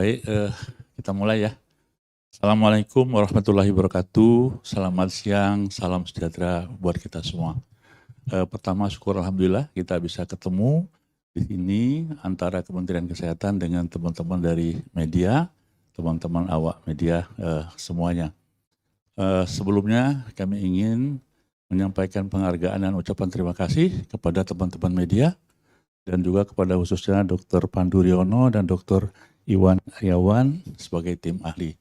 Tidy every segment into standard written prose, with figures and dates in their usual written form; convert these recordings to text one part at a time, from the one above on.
Baik, kita mulai ya. Assalamualaikum warahmatullahi wabarakatuh. Selamat siang, salam sejahtera buat kita semua. Pertama syukur alhamdulillah kita bisa ketemu di sini antara Kementerian Kesehatan dengan teman-teman dari media, teman-teman awak media semuanya. Sebelumnya kami ingin menyampaikan penghargaan dan ucapan terima kasih kepada teman-teman media dan juga kepada khususnya Dr. Pandu Riono dan Dr. Iwan Aryawan sebagai tim ahli.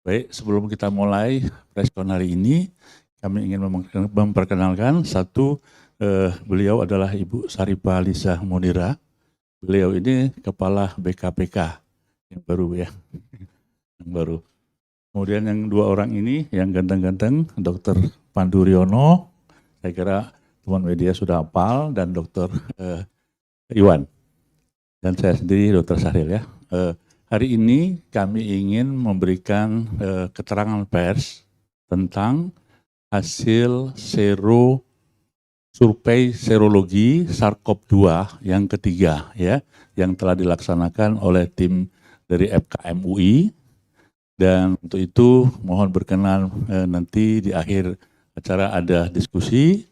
Baik, sebelum kita mulai preskon hari ini, kami ingin memperkenalkan beliau adalah Ibu Saripah Lisa Munira. Beliau ini Kepala BKPK yang baru ya, yang baru. Kemudian yang dua orang ini yang ganteng-ganteng, Dr. Pandu Riono, saya kira teman media sudah hafal, dan Dr. Iwan. Dan saya sendiri Dr. Sahril ya. Hari ini kami ingin memberikan keterangan pers tentang hasil survei serologi SARS-CoV-2 yang ketiga ya, yang telah dilaksanakan oleh tim dari FKM UI. Dan untuk itu mohon berkenan nanti di akhir acara ada diskusi,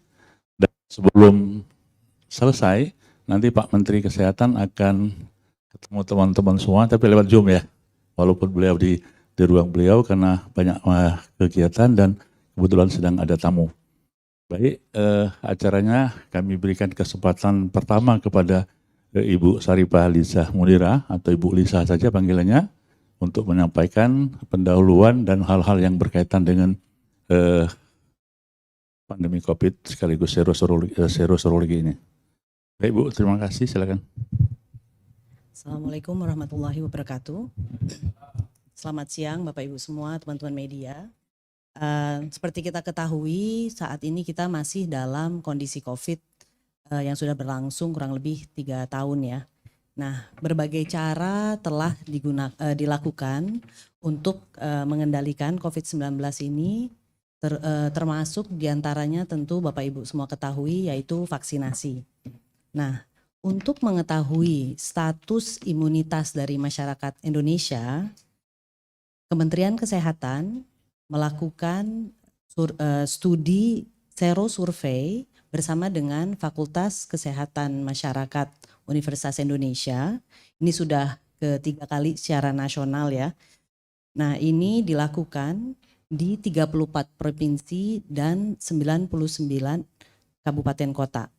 dan sebelum selesai nanti Pak Menteri Kesehatan akan ketemu teman-teman semua, tapi lewat Zoom ya, walaupun beliau di ruang beliau karena banyak kegiatan dan kebetulan sedang ada tamu. Baik, acaranya kami berikan kesempatan pertama kepada Ibu Saripah Lisa Munira, atau Ibu Lisa saja panggilannya, untuk menyampaikan pendahuluan dan hal-hal yang berkaitan dengan pandemi COVID sekaligus serologi ini. Baik Bu, terima kasih, silakan. Assalamualaikum warahmatullahi wabarakatuh. Selamat siang Bapak Ibu semua, teman-teman media. Seperti kita ketahui, saat ini kita masih dalam kondisi COVID yang sudah berlangsung kurang lebih 3 tahun ya. Nah, berbagai cara telah dilakukan untuk mengendalikan COVID-19 ini, termasuk diantaranya tentu Bapak Ibu semua ketahui, yaitu vaksinasi. Nah, untuk mengetahui status imunitas dari masyarakat Indonesia, Kementerian Kesehatan melakukan studi serosurvei bersama dengan Fakultas Kesehatan Masyarakat Universitas Indonesia. Ini sudah ketiga kali secara nasional ya. Nah, ini dilakukan di 34 provinsi dan 99 kabupaten kota.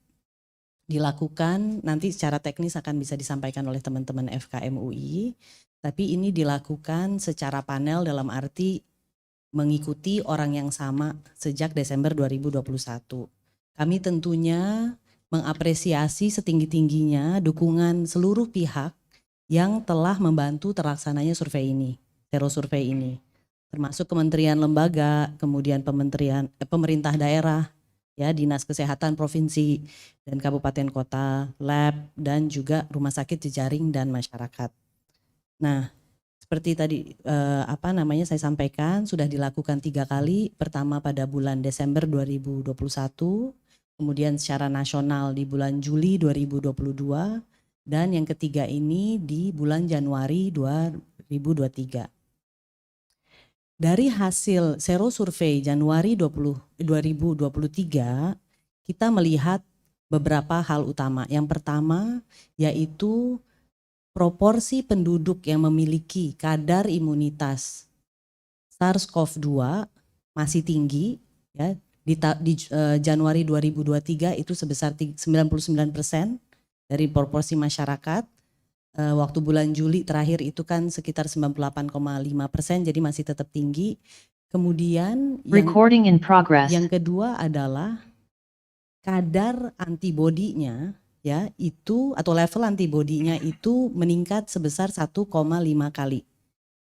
Dilakukan nanti secara teknis akan bisa disampaikan oleh teman-teman FKM UI, tapi ini dilakukan secara panel dalam arti mengikuti orang yang sama sejak Desember 2021. Kami tentunya mengapresiasi setinggi-tingginya dukungan seluruh pihak yang telah membantu terlaksananya survei ini, serosurvei ini, termasuk kementerian lembaga, kemudian pemerintah daerah, ya, dinas kesehatan provinsi dan kabupaten kota, lab, dan juga rumah sakit jejaring dan masyarakat. Nah, seperti tadi saya sampaikan, sudah dilakukan 3 kali. Pertama pada bulan Desember 2021, kemudian secara nasional di bulan Juli 2022, dan yang ketiga ini di bulan Januari 2023. Dari hasil serosurvei Januari 2023, kita melihat beberapa hal utama. Yang pertama yaitu proporsi penduduk yang memiliki kadar imunitas SARS-CoV-2 masih tinggi ya. Di Januari 2023 itu sebesar 99% dari proporsi masyarakat. Waktu bulan Juli terakhir itu kan sekitar 98,5%, jadi masih tetap tinggi. Kemudian yang kedua adalah kadar antibodinya ya, itu atau level antibodinya itu meningkat sebesar 1,5 kali.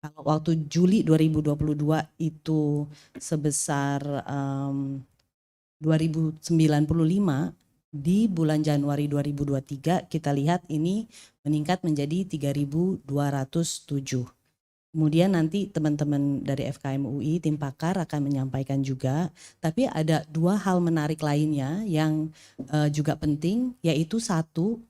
Kalau waktu Juli 2022 itu sebesar 2095, di bulan Januari 2023 kita lihat ini meningkat menjadi 3.207. Kemudian nanti teman-teman dari FKM UI, tim pakar akan menyampaikan juga, tapi ada 2 hal menarik lainnya yang juga penting, yaitu satu,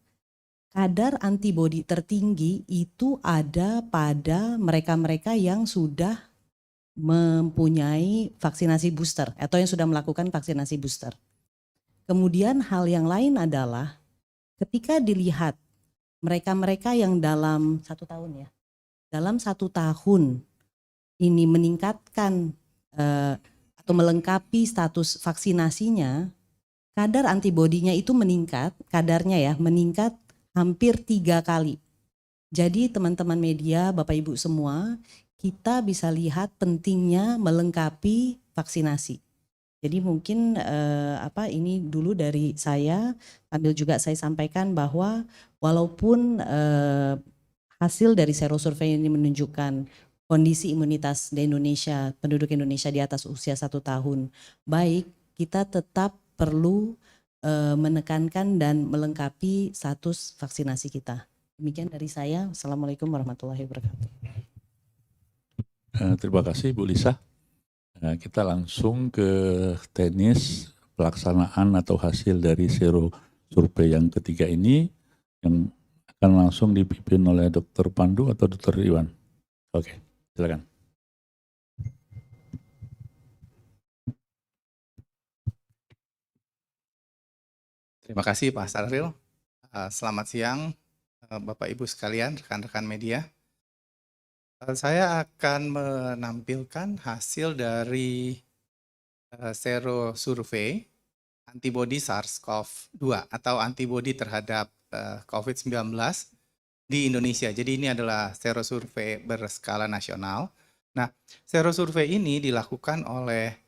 kadar antibodi tertinggi itu ada pada mereka-mereka yang sudah mempunyai vaksinasi booster atau yang sudah melakukan vaksinasi booster. Kemudian hal yang lain adalah ketika dilihat mereka-mereka yang dalam 1 tahun dalam 1 tahun ini meningkatkan atau melengkapi status vaksinasinya, kadar antibodinya itu meningkat, meningkat hampir 3 kali. Jadi teman-teman media, Bapak Ibu semua, kita bisa lihat pentingnya melengkapi vaksinasi. Jadi mungkin ini dulu dari saya, sambil juga saya sampaikan bahwa walaupun hasil dari serosurvey ini menunjukkan kondisi imunitas di Indonesia, penduduk Indonesia di atas usia 1 tahun baik, kita tetap perlu menekankan dan melengkapi status vaksinasi kita. Demikian dari saya. Assalamualaikum warahmatullahi wabarakatuh. Terima kasih Bu Lisa. Kita langsung ke teknis pelaksanaan atau hasil dari sero survei yang ketiga ini yang akan langsung dipimpin oleh Dr. Pandu atau Dr. Iwan. Oke, silakan. Terima kasih Pak Saril. Selamat siang Bapak Ibu sekalian, rekan-rekan media. Saya akan menampilkan hasil dari sero survei antibodi SARS-CoV-2 atau antibodi terhadap COVID-19 di Indonesia. Jadi ini adalah sero survei berskala nasional. Nah, sero survei ini dilakukan oleh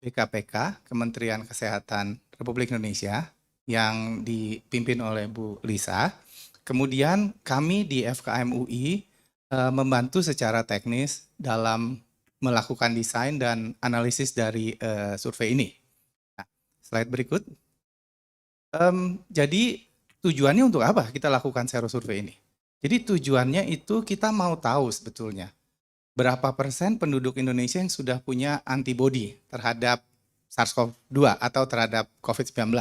BKPK, Kementerian Kesehatan Republik Indonesia, yang dipimpin oleh Bu Lisa. Kemudian kami di FKM UI membantu secara teknis dalam melakukan desain dan analisis dari survei ini. Nah, slide berikut. Jadi tujuannya untuk apa kita lakukan sero survei ini? Jadi tujuannya itu kita mau tahu sebetulnya berapa persen penduduk Indonesia yang sudah punya antibodi terhadap SARS-CoV-2 atau terhadap COVID-19.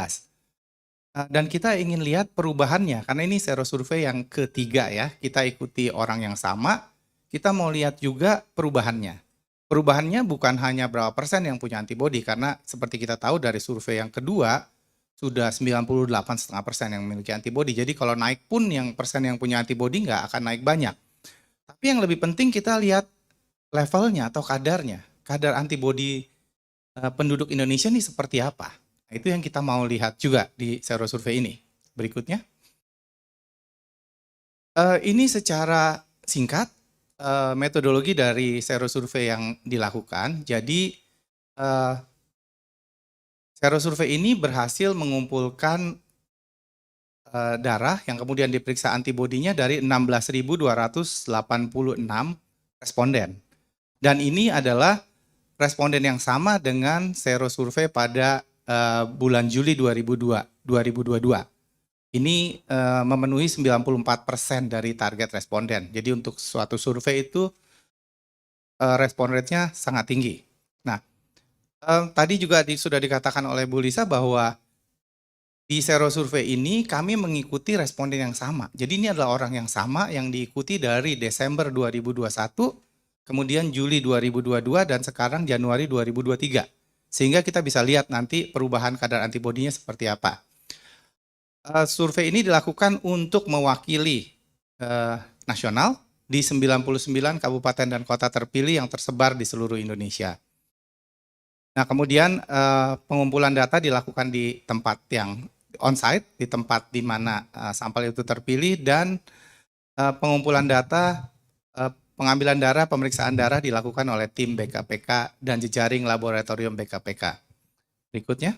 Dan kita ingin lihat perubahannya, karena ini sero survei yang ketiga ya, kita ikuti orang yang sama, kita mau lihat juga perubahannya. Perubahannya bukan hanya berapa persen yang punya antibodi, karena seperti kita tahu dari survei yang kedua, sudah 98,5% yang memiliki antibodi, jadi kalau naik pun yang persen yang punya antibodi nggak akan naik banyak. Tapi yang lebih penting kita lihat levelnya atau kadarnya, kadar antibodi penduduk Indonesia ini seperti apa. Itu yang kita mau lihat juga di sero survei ini. Berikutnya. Ini secara singkat metodologi dari sero survei yang dilakukan. Jadi sero survei ini berhasil mengumpulkan darah yang kemudian diperiksa antibodinya dari 16.286 responden. Dan ini adalah responden yang sama dengan sero survei pada bulan Juli 2022. Ini memenuhi 94% dari target responden. Jadi untuk suatu survei itu respon rate-nya sangat tinggi. Nah, tadi juga sudah dikatakan oleh Bu Lisa bahwa di sero survei ini kami mengikuti responden yang sama. Jadi ini adalah orang yang sama yang diikuti dari Desember 2021, kemudian Juli 2022, dan sekarang Januari 2023. Sehingga kita bisa lihat nanti perubahan kadar antibodinya seperti apa. Survei ini dilakukan untuk mewakili nasional di 99 kabupaten dan kota terpilih yang tersebar di seluruh Indonesia. Nah, kemudian pengumpulan data dilakukan di tempat yang on-site, di tempat di mana sampel itu terpilih, dan pengumpulan data, pengambilan darah, pemeriksaan darah dilakukan oleh tim BKPK dan jejaring laboratorium BKPK. Berikutnya.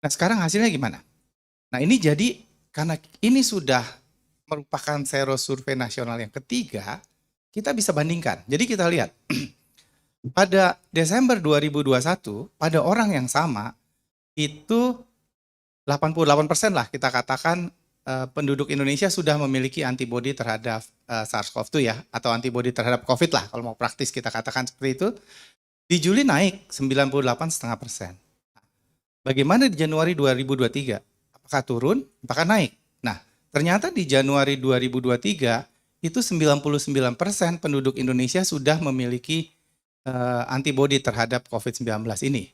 Nah, sekarang hasilnya gimana? Nah, ini jadi karena ini sudah merupakan sero survei nasional yang ketiga, kita bisa bandingkan. Jadi kita lihat, pada Desember 2021, pada orang yang sama, itu 88% lah kita katakan penduduk Indonesia sudah memiliki antibodi terhadap SARS-CoV-2 ya, atau antibodi terhadap COVID lah, kalau mau praktis kita katakan seperti itu. Di Juli naik 98,5%. Bagaimana di Januari 2023? Apakah turun? Apakah naik? Nah, ternyata di Januari 2023 itu 99% penduduk Indonesia sudah memiliki antibodi terhadap COVID-19 ini.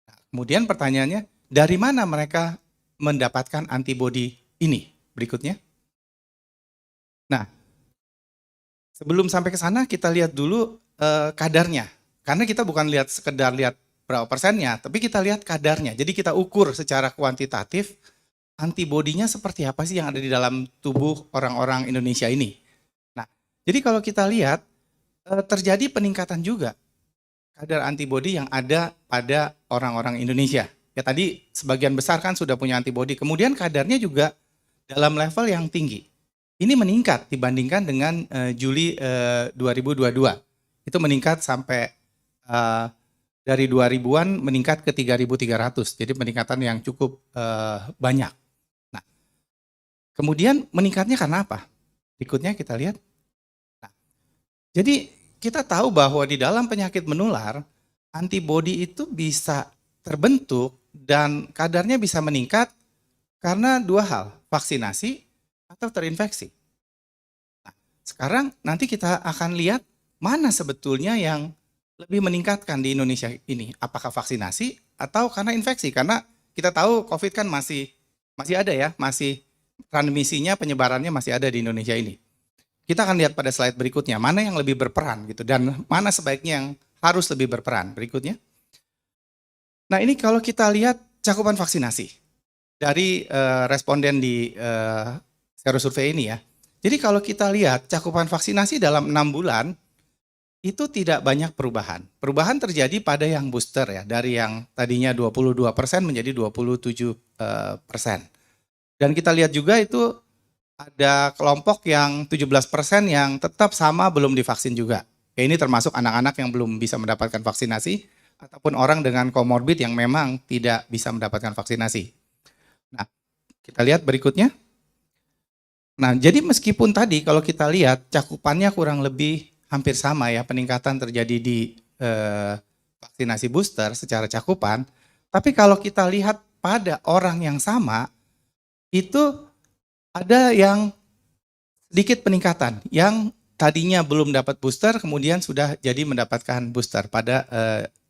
Nah, kemudian pertanyaannya, dari mana mereka mendapatkan antibodi ini? Berikutnya. Nah, sebelum sampai ke sana kita lihat dulu kadarnya. Karena kita bukan sekedar lihat berapa persennya, tapi kita lihat kadarnya. Jadi kita ukur secara kuantitatif antibodinya seperti apa sih yang ada di dalam tubuh orang-orang Indonesia ini. Nah, jadi kalau kita lihat terjadi peningkatan juga kadar antibodi yang ada pada orang-orang Indonesia. Ya tadi sebagian besar kan sudah punya antibodi, kemudian kadarnya juga dalam level yang tinggi. Ini meningkat dibandingkan dengan Juli 2022. Itu meningkat sampai dari 2000-an meningkat ke 3.300. Jadi peningkatan yang cukup banyak. Nah, kemudian meningkatnya karena apa? Berikutnya kita lihat. Nah, jadi kita tahu bahwa di dalam penyakit menular, antibodi itu bisa terbentuk dan kadarnya bisa meningkat karena dua hal, vaksinasi atau terinfeksi. Nah, sekarang nanti kita akan lihat mana sebetulnya yang lebih meningkatkan di Indonesia ini. Apakah vaksinasi atau karena infeksi? Karena kita tahu COVID kan masih ada ya, masih transmisinya, penyebarannya masih ada di Indonesia ini. Kita akan lihat pada slide berikutnya, mana yang lebih berperan gitu dan mana sebaiknya yang harus lebih berperan. Berikutnya. Nah, ini kalau kita lihat cakupan vaksinasi dari responden di serosurvei ini ya. Jadi kalau kita lihat cakupan vaksinasi dalam 6 bulan itu tidak banyak perubahan. Perubahan terjadi pada yang booster ya, dari yang tadinya 22% menjadi 27%. Dan kita lihat juga itu ada kelompok yang 17% yang tetap sama belum divaksin juga. Ya, ini termasuk anak-anak yang belum bisa mendapatkan vaksinasi ataupun orang dengan komorbid yang memang tidak bisa mendapatkan vaksinasi. Nah, kita lihat berikutnya. Nah, jadi meskipun tadi kalau kita lihat cakupannya kurang lebih hampir sama ya, peningkatan terjadi di vaksinasi booster secara cakupan, tapi kalau kita lihat pada orang yang sama, itu ada yang sedikit peningkatan, yang tadinya belum dapat booster, kemudian sudah jadi mendapatkan booster pada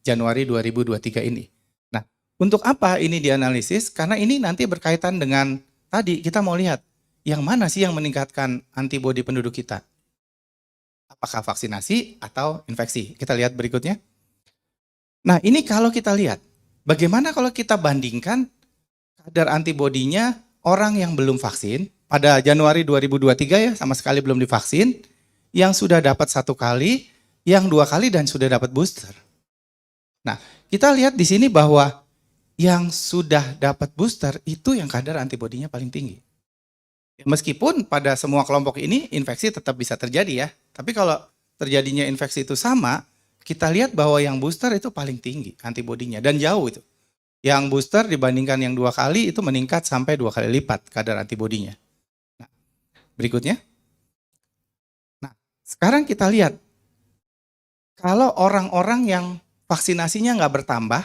Januari 2023 ini. Nah, untuk apa ini dianalisis? Karena ini nanti berkaitan dengan tadi kita mau lihat, yang mana sih yang meningkatkan antibodi penduduk kita? Apakah vaksinasi atau infeksi? Kita lihat berikutnya. Nah, ini kalau kita lihat, bagaimana kalau kita bandingkan kadar antibodinya orang yang belum vaksin, pada Januari 2023 ya, sama sekali belum divaksin, yang sudah dapat 1 kali, yang 2 kali dan sudah dapat booster. Nah, kita lihat di sini bahwa yang sudah dapat booster itu yang kadar antibodinya paling tinggi. Meskipun pada semua kelompok ini infeksi tetap bisa terjadi ya, tapi kalau terjadinya infeksi itu sama, kita lihat bahwa yang booster itu paling tinggi antibodinya dan jauh itu. Yang booster dibandingkan yang 2 kali itu meningkat sampai 2 kali lipat kadar antibodinya. Nah, berikutnya. Nah, sekarang kita lihat, kalau orang-orang yang vaksinasinya nggak bertambah,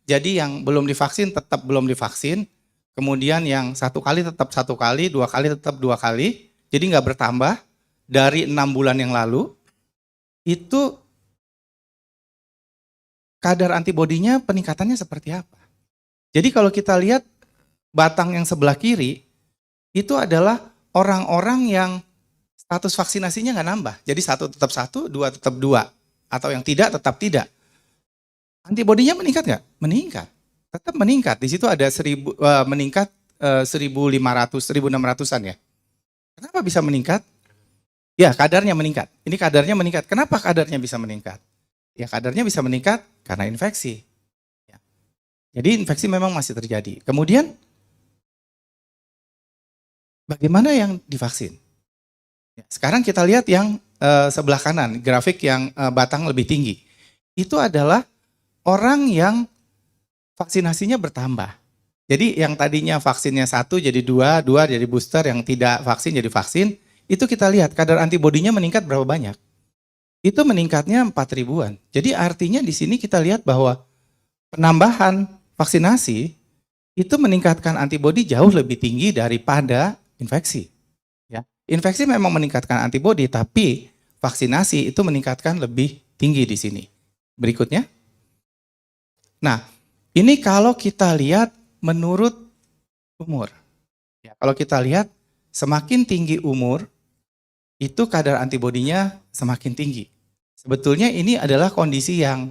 jadi yang belum divaksin tetap belum divaksin, kemudian yang 1 kali tetap 1 kali, 2 kali tetap 2 kali, jadi nggak bertambah dari 6 bulan yang lalu, itu kadar antibodinya peningkatannya seperti apa? Jadi kalau kita lihat batang yang sebelah kiri, itu adalah orang-orang yang status vaksinasinya nggak nambah. Jadi 1 tetap 1, 2 tetap 2, atau yang tidak tetap tidak. Antibodinya meningkat nggak? Meningkat. Tetap meningkat. Di situ ada meningkat 1.500, 1.600-an ya. Kenapa bisa meningkat? Ya, kadarnya meningkat. Ini kadarnya meningkat. Kenapa kadarnya bisa meningkat? Ya, kadarnya bisa meningkat karena infeksi. Ya. Jadi infeksi memang masih terjadi. Kemudian, bagaimana yang divaksin? Ya, sekarang kita lihat yang sebelah kanan, grafik yang batang lebih tinggi. Itu adalah orang yang vaksinasinya bertambah. Jadi yang tadinya vaksinnya 1 jadi 2, 2 jadi booster, yang tidak vaksin jadi vaksin, itu kita lihat kadar antibodinya meningkat berapa banyak. Itu meningkatnya 4.000-an. Jadi artinya di sini kita lihat bahwa penambahan vaksinasi itu meningkatkan antibodi jauh lebih tinggi daripada infeksi. Ya. Infeksi memang meningkatkan antibodi, tapi vaksinasi itu meningkatkan lebih tinggi di sini. Berikutnya. Nah, ini kalau kita lihat menurut umur. Ya, kalau kita lihat semakin tinggi umur, itu kadar antibodinya semakin tinggi. Sebetulnya ini adalah kondisi yang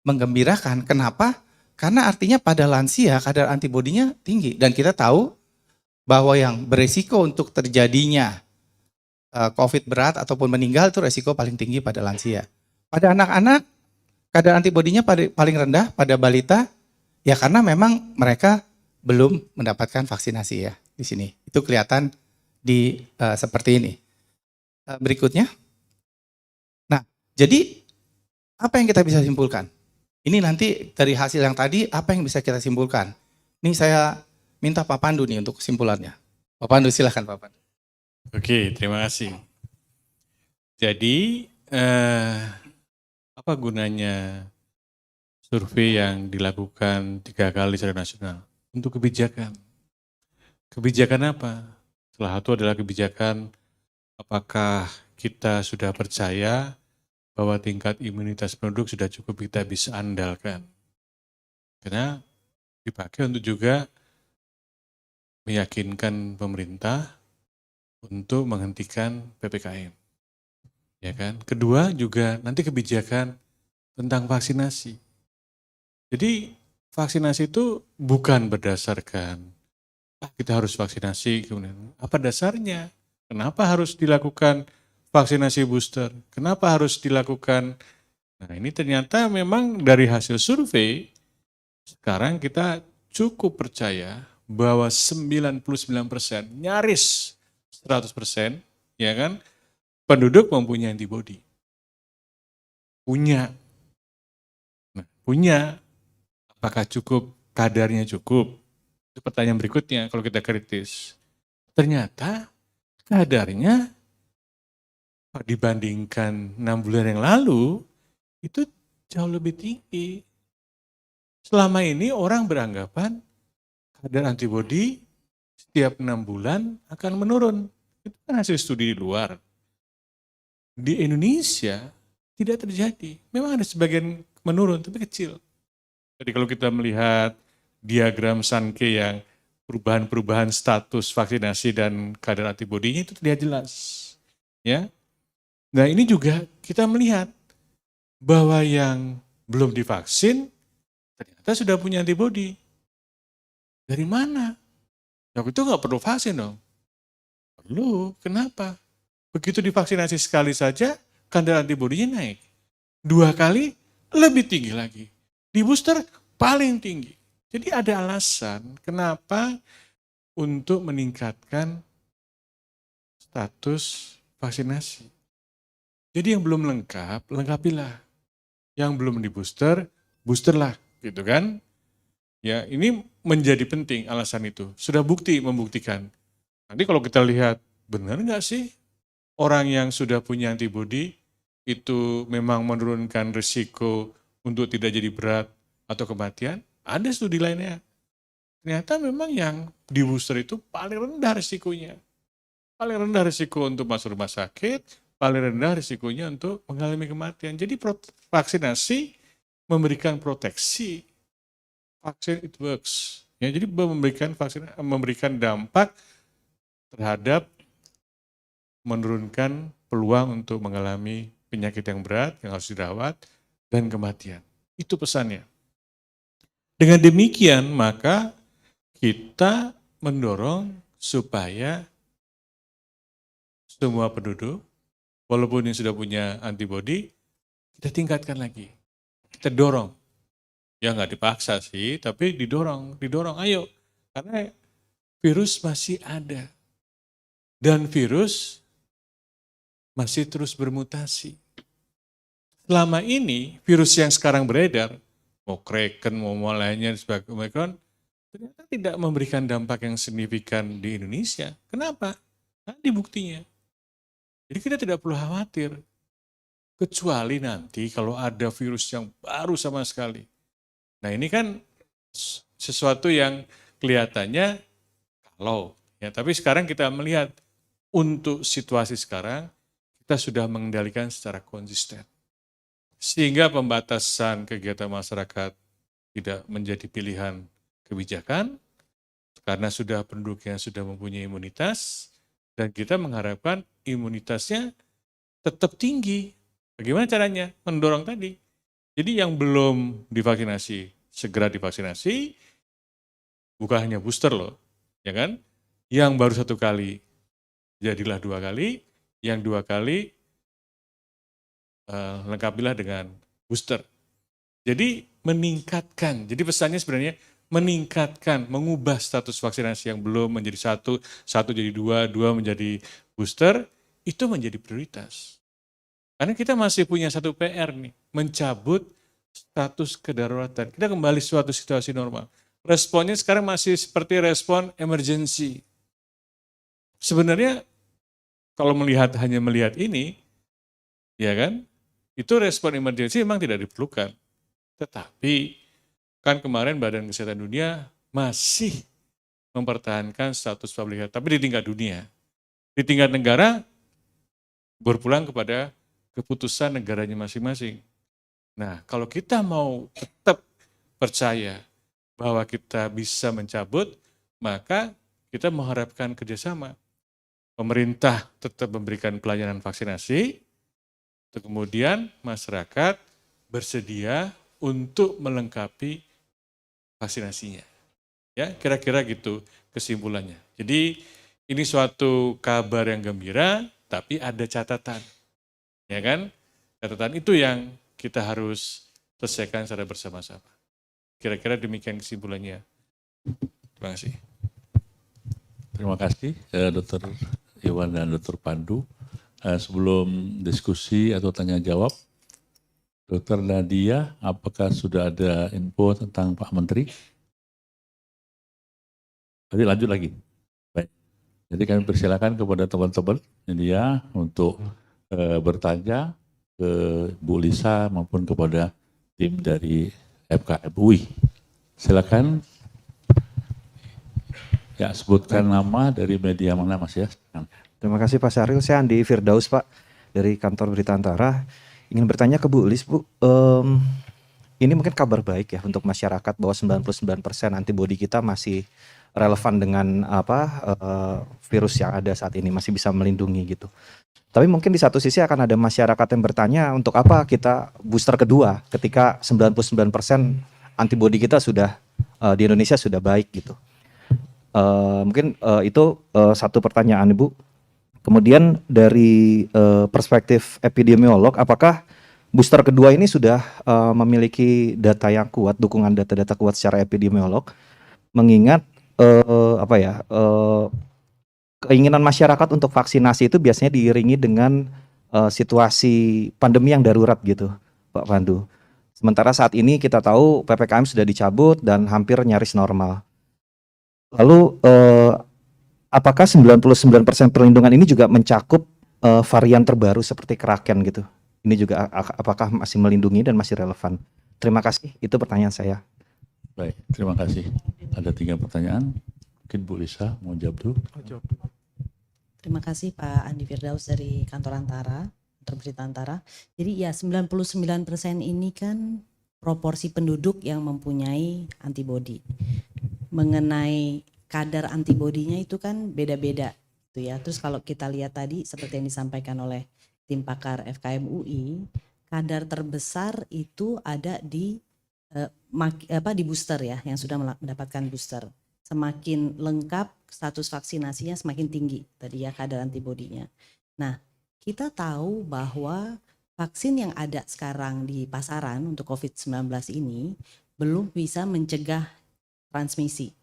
menggembirakan. Kenapa? Karena artinya pada lansia kadar antibodinya tinggi. Dan kita tahu bahwa yang beresiko untuk terjadinya COVID berat ataupun meninggal itu resiko paling tinggi pada lansia. Pada anak-anak kadar antibodinya paling rendah, pada balita ya karena memang mereka belum mendapatkan vaksinasi ya di sini. Itu kelihatan di seperti ini. Berikutnya. Nah, jadi apa yang kita bisa simpulkan? Ini nanti dari hasil yang tadi apa yang bisa kita simpulkan? Ini saya minta Pak Pandu nih untuk kesimpulannya. Pak Pandu silahkan Pak Pandu. Oke, terima kasih. Jadi, apa gunanya survei yang dilakukan 3 kali secara nasional? Untuk kebijakan. Kebijakan apa? Salah satu adalah kebijakan apakah kita sudah percaya bahwa tingkat imunitas penduduk sudah cukup kita bisa andalkan. Karena dipakai untuk juga meyakinkan pemerintah untuk menghentikan PPKM. Ya kan? Kedua juga nanti kebijakan tentang vaksinasi. Jadi vaksinasi itu bukan berdasarkan kita harus vaksinasi, kemudian apa dasarnya? Kenapa harus dilakukan vaksinasi booster? Kenapa harus dilakukan? Nah, ini ternyata memang dari hasil survei sekarang kita cukup percaya bahwa 99%, nyaris 100%, ya kan, penduduk mempunyai antibodi. Punya. Nah, punya. Apakah cukup? Kadarnya cukup? Itu pertanyaan berikutnya kalau kita kritis. Ternyata kadarnya dibandingkan 6 bulan yang lalu itu jauh lebih tinggi. Selama ini orang beranggapan kadar antibodi setiap 6 bulan akan menurun. Itu kan hasil studi di luar. Di Indonesia tidak terjadi. Memang ada sebagian menurun, tapi kecil. Jadi kalau kita melihat diagram Sankey yang perubahan-perubahan status vaksinasi dan kadar antibodinya itu terlihat jelas. Ya. Nah ini juga kita melihat bahwa yang belum divaksin ternyata sudah punya antibodi. Dari mana? Waktu itu nggak perlu vaksin dong. Perlu, kenapa? Begitu divaksinasi sekali saja, kadar antibodinya naik. 2 kali, lebih tinggi lagi. Di booster, paling tinggi. Jadi ada alasan kenapa untuk meningkatkan status vaksinasi. Jadi yang belum lengkap, lengkapilah. Yang belum di booster, boosterlah, gitu kan? Ya, ini menjadi penting alasan itu. Sudah membuktikan. Nanti kalau kita lihat, benar nggak sih orang yang sudah punya antibodi itu memang menurunkan risiko untuk tidak jadi berat atau kematian? Ada studi lainnya. Ternyata memang yang di booster itu paling rendah risikonya. Paling rendah risiko untuk masuk rumah sakit, paling rendah risikonya untuk mengalami kematian. Jadi vaksinasi memberikan proteksi. Vaksin it works. Ya, jadi memberikan dampak terhadap menurunkan peluang untuk mengalami penyakit yang berat, yang harus dirawat, dan kematian. Itu pesannya. Dengan demikian, maka kita mendorong supaya semua penduduk, walaupun yang sudah punya antibodi, kita tingkatkan lagi. Kita dorong. Ya nggak dipaksa sih, tapi didorong, ayo. Karena virus masih ada. Dan virus masih terus bermutasi. Selama ini, virus yang sekarang beredar, mau Kraken, mau lainnya, sebagai Omicron, ternyata tidak memberikan dampak yang signifikan di Indonesia. Kenapa? Tadi buktinya. Jadi kita tidak perlu khawatir. Kecuali nanti kalau ada virus yang baru sama sekali. Nah ini kan sesuatu yang kelihatannya kalau Ya, tapi sekarang kita melihat untuk situasi sekarang kita sudah mengendalikan secara konsisten. Sehingga pembatasan kegiatan masyarakat tidak menjadi pilihan kebijakan karena sudah penduduknya sudah mempunyai imunitas dan kita mengharapkan imunitasnya tetap tinggi. Bagaimana caranya? Mendorong tadi. Jadi yang belum divaksinasi segera divaksinasi, bukan hanya booster loh, ya kan? Yang baru 1 kali jadilah 2 kali, yang 2 kali lengkapilah dengan booster. Jadi meningkatkan, jadi pesannya sebenarnya meningkatkan, mengubah status vaksinasi yang belum menjadi 1, 1 jadi 2, 2 menjadi booster, itu menjadi prioritas. Karena kita masih punya satu PR nih, mencabut status kedaruratan. Kita kembali suatu situasi normal. Responnya sekarang masih seperti respon emergency. Sebenarnya kalau hanya melihat ini, ya kan, itu respon emergency memang tidak diperlukan. Tetapi kan kemarin Badan Kesehatan Dunia masih mempertahankan status public health, tapi di tingkat dunia. Di tingkat negara berpulang kepada keputusan negaranya masing-masing. Nah, kalau kita mau tetap percaya bahwa kita bisa mencabut, maka kita mengharapkan kerjasama. Pemerintah tetap memberikan pelayanan vaksinasi, kemudian masyarakat bersedia untuk melengkapi vaksinasinya. Ya, kira-kira gitu kesimpulannya. Jadi ini suatu kabar yang gembira, tapi ada catatan. Ya kan? Catatan itu yang kita harus selesaikan secara bersama-sama. Kira-kira demikian kesimpulannya. Terima kasih. Terima kasih Dr. Iwan dan Dr. Pandu. Sebelum diskusi atau tanya jawab, Dr. Nadia, apakah sudah ada info tentang Pak Menteri? Tadi lanjut lagi. Baik. Jadi kami persilakan kepada teman-teman media untuk bertanya ke Bu Lisa maupun kepada tim dari FKM UI. Silakan. Ya, sebutkan nama dari media mana Mas ya. Terima kasih Pak Syahril, saya Andi Firdaus Pak dari kantor Berita Antara. Ingin bertanya ke Bu Lis, Bu, ini mungkin kabar baik ya untuk masyarakat bahwa 99% antibodi kita masih relevan dengan virus yang ada saat ini, masih bisa melindungi gitu. Tapi mungkin di satu sisi akan ada masyarakat yang bertanya untuk apa kita booster kedua ketika 99% antibodi kita sudah di Indonesia sudah baik gitu. Mungkin itu satu pertanyaan Ibu. Kemudian dari perspektif epidemiolog, apakah booster kedua ini sudah memiliki data yang kuat, dukungan data-data kuat secara epidemiolog, mengingat keinginan masyarakat untuk vaksinasi itu biasanya diiringi dengan situasi pandemi yang darurat gitu, Pak Pandu. Sementara saat ini kita tahu PPKM sudah dicabut dan hampir nyaris normal. Lalu apakah 99% perlindungan ini juga mencakup varian terbaru seperti Kraken gitu? Ini juga apakah masih melindungi dan masih relevan? Terima kasih, itu pertanyaan saya. Baik, terima kasih. Ada 3 pertanyaan. Mungkin Bu Lisa mau jawab dulu. Terima kasih Pak Andi Firdaus dari kantor Antara, kantor Berita Antara. Jadi ya 99% ini kan proporsi penduduk yang mempunyai antibodi. Mengenai kadar antibodinya itu kan beda-beda gitu ya. Terus kalau kita lihat tadi seperti yang disampaikan oleh tim pakar FKM UI, kadar terbesar itu ada di booster ya, yang sudah mendapatkan booster. Semakin lengkap status vaksinasinya semakin tinggi tadi ya kadar antibodinya. Nah, kita tahu bahwa vaksin yang ada sekarang di pasaran untuk COVID-19 ini belum bisa mencegah transmisi,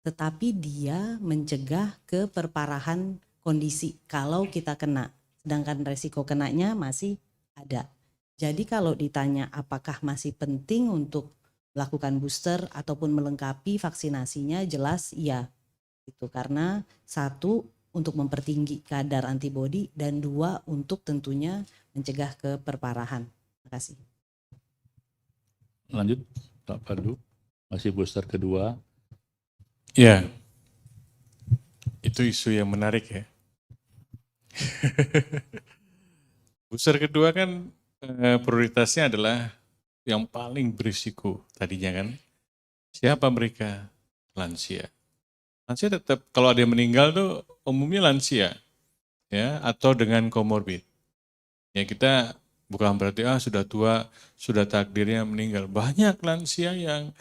tetapi dia mencegah keperparahan kondisi kalau kita kena, sedangkan resiko kenanya masih ada. Jadi kalau ditanya apakah masih penting untuk melakukan booster ataupun melengkapi vaksinasinya, jelas iya. Itu karena 1 untuk mempertinggi kadar antibodi dan 2 untuk tentunya mencegah keperparahan. Terima kasih. Lanjut Pak Pandu, masih booster kedua. Ya, Itu isu yang menarik ya. Booster kedua kan prioritasnya adalah yang paling berisiko tadinya kan. Siapa mereka? Lansia. Lansia tetap kalau ada yang meninggal tuh umumnya lansia ya atau dengan komorbid. Ya kita bukan berarti sudah tua, sudah takdirnya meninggal. Banyak lansia yang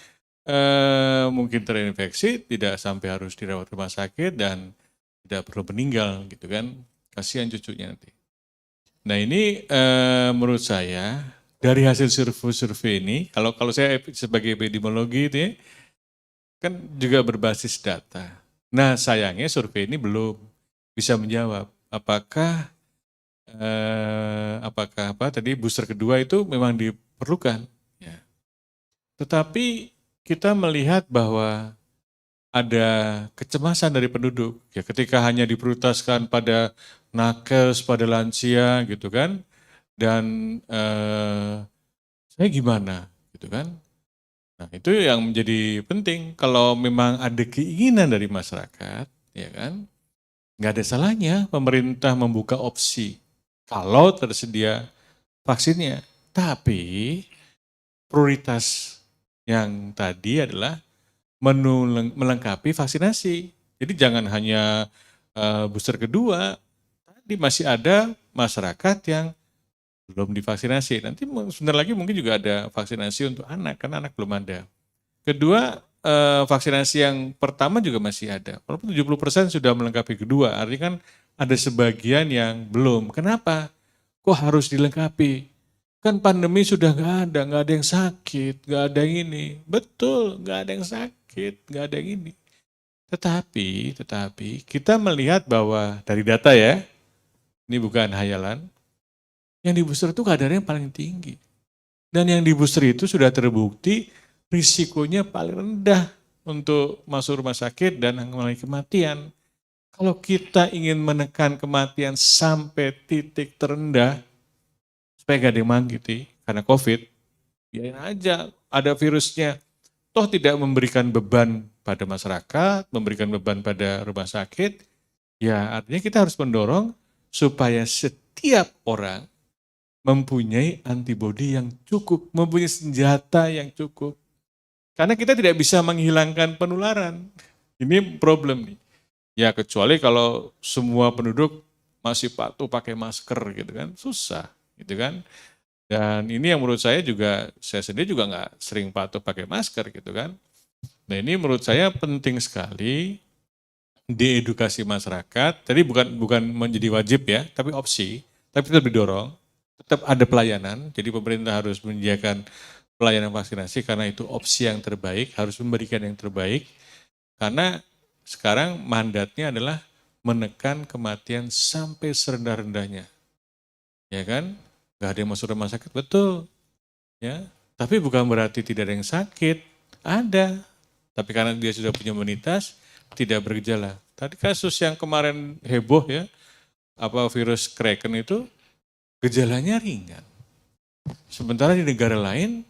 mungkin terinfeksi, tidak sampai harus dirawat rumah sakit dan tidak perlu meninggal gitu kan. Kasihan cucunya nanti. Nah ini menurut saya dari hasil survei ini, kalau saya sebagai epidemiologi itu ya, kan juga berbasis data. Nah sayangnya survei ini belum bisa menjawab apakah tadi booster kedua itu memang diperlukan. Ya. Tetapi kita melihat bahwa ada kecemasan dari penduduk. Ya, ketika hanya diprioritaskan pada nakes, pada lansia gitu kan, dan saya gimana gitu kan. Nah itu yang menjadi penting. Kalau memang ada keinginan dari masyarakat, ya kan, nggak ada salahnya pemerintah membuka opsi kalau tersedia vaksinnya. Tapi prioritas yang tadi adalah melengkapi vaksinasi. Jadi jangan hanya booster kedua, tadi masih ada masyarakat yang belum divaksinasi. Nanti sebentar lagi mungkin juga ada vaksinasi untuk anak, karena anak belum ada. Kedua, vaksinasi yang pertama juga masih ada. Walaupun 70% sudah melengkapi kedua, artinya kan ada sebagian yang belum. Kenapa? Kok harus dilengkapi? Kan pandemi sudah nggak ada yang sakit, nggak ada yang ini. Betul, nggak ada yang sakit, nggak ada yang ini. Tetapi kita melihat bahwa dari data ya, ini bukan hayalan, yang di booster itu kadarnya paling tinggi. Dan yang di booster itu sudah terbukti risikonya paling rendah untuk masuk rumah sakit dan mengalami kematian. Kalau kita ingin menekan kematian sampai titik terendah, supaya gak ada yang mangkiti karena COVID, biarin aja ada virusnya. Toh tidak memberikan beban pada masyarakat, memberikan beban pada rumah sakit, ya artinya kita harus mendorong supaya setiap orang mempunyai antibodi yang cukup, mempunyai senjata yang cukup. Karena kita tidak bisa menghilangkan penularan. Ini problem nih. Ya kecuali kalau semua penduduk masih patuh pakai masker gitu kan, susah gitu kan. Dan ini yang menurut saya juga, saya sendiri juga nggak sering patuh pakai masker gitu kan. Nah ini menurut saya penting sekali diedukasi masyarakat. Tadi bukan menjadi wajib ya, tapi opsi. Tapi tetap didorong, tetap ada pelayanan. Jadi pemerintah harus menyediakan pelayanan vaksinasi karena itu opsi yang terbaik, harus memberikan yang terbaik. Karena sekarang mandatnya adalah menekan kematian sampai serendah-rendahnya. Ya kan? Gak ada yang masuk rumah sakit, betul. Ya, tapi bukan berarti tidak ada yang sakit. Ada. Tapi karena dia sudah punya imunitas, tidak bergejala. Tadi kasus yang kemarin heboh ya, virus Kraken itu gejalanya ringan. Sementara di negara lain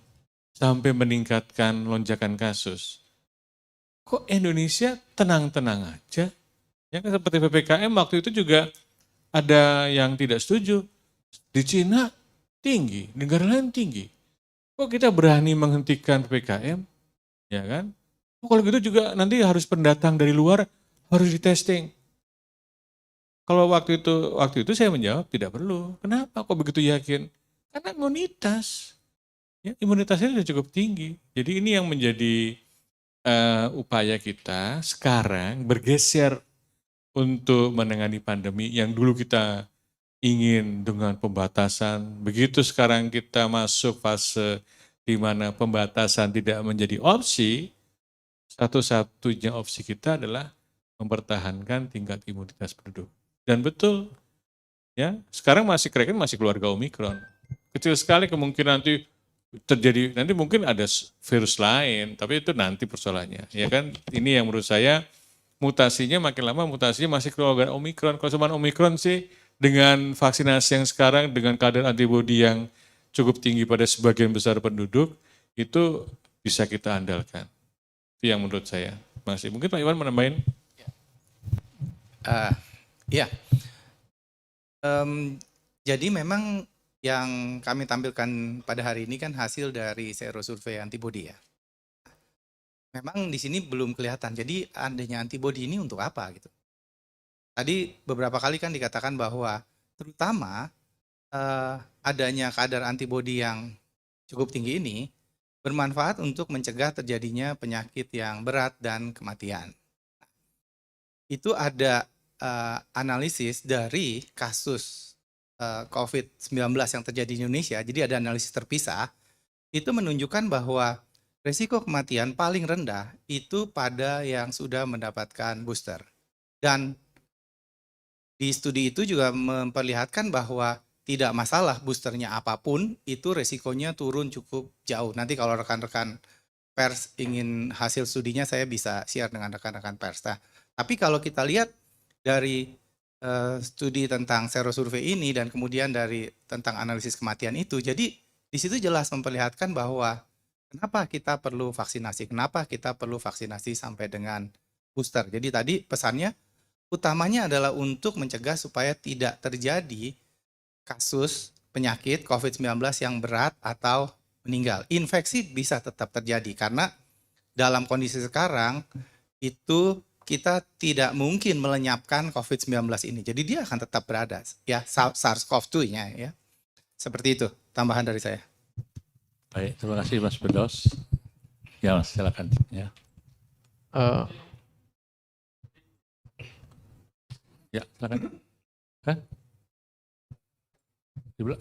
sampai meningkatkan lonjakan kasus. Kok Indonesia tenang-tenang aja? Ya kan seperti PPKM waktu itu juga ada yang tidak setuju. Di Cina tinggi, negara lain tinggi. Kok kita berani menghentikan PPKM? Ya kan? Kalau gitu juga nanti harus pendatang dari luar harus ditesting. Kalau waktu itu saya menjawab tidak perlu. Kenapa? Kok begitu yakin? Karena imunitas. Ya, imunitasnya sudah cukup tinggi. Jadi ini yang menjadi upaya kita sekarang bergeser untuk menangani pandemi yang dulu kita ingin dengan pembatasan. Begitu sekarang kita masuk fase di mana pembatasan tidak menjadi opsi, satu-satunya opsi kita adalah mempertahankan tingkat imunitas penduduk. Dan betul, ya sekarang Kraken masih keluarga Omikron. Kecil sekali kemungkinan nanti terjadi, nanti mungkin ada virus lain, tapi itu nanti persoalannya. Ya kan, ini yang menurut saya mutasinya makin lama mutasinya masih keluarga Omikron. Kalau cuma Omikron sih dengan vaksinasi yang sekarang, dengan kadar antibodi yang cukup tinggi pada sebagian besar penduduk, itu bisa kita andalkan. Itu yang menurut saya. Masih mungkin Pak Iwan menambahin? Eh, ya, jadi memang yang kami tampilkan pada hari ini kan hasil dari serosurvei antibody ya. Memang di sini belum kelihatan. Jadi adanya antibody ini untuk apa gitu? Tadi beberapa kali kan dikatakan bahwa terutama adanya kadar antibody yang cukup tinggi ini bermanfaat untuk mencegah terjadinya penyakit yang berat dan kematian. Itu ada analisis dari kasus COVID-19 yang terjadi di Indonesia, jadi ada analisis terpisah, itu menunjukkan bahwa risiko kematian paling rendah itu pada yang sudah mendapatkan booster. Dan di studi itu juga memperlihatkan bahwa tidak masalah boosternya apapun, itu resikonya turun cukup jauh. Nanti kalau rekan-rekan pers ingin hasil studinya, saya bisa share dengan rekan-rekan pers. Nah, tapi kalau kita lihat dari studi tentang serosurvei ini dan kemudian dari tentang analisis kematian itu, jadi di situ jelas memperlihatkan bahwa kenapa kita perlu vaksinasi, kenapa kita perlu vaksinasi sampai dengan booster. Jadi tadi pesannya utamanya adalah untuk mencegah supaya tidak terjadi kasus penyakit COVID-19 yang berat atau meninggal. Infeksi bisa tetap terjadi karena dalam kondisi sekarang itu kita tidak mungkin melenyapkan COVID-19 ini. Jadi dia akan tetap berada, ya, SARS-CoV-2-nya ya. Seperti itu tambahan dari saya. Baik, terima kasih Mas Firdaus. Ya Mas, silakan. Ya, ya silakan. Hah?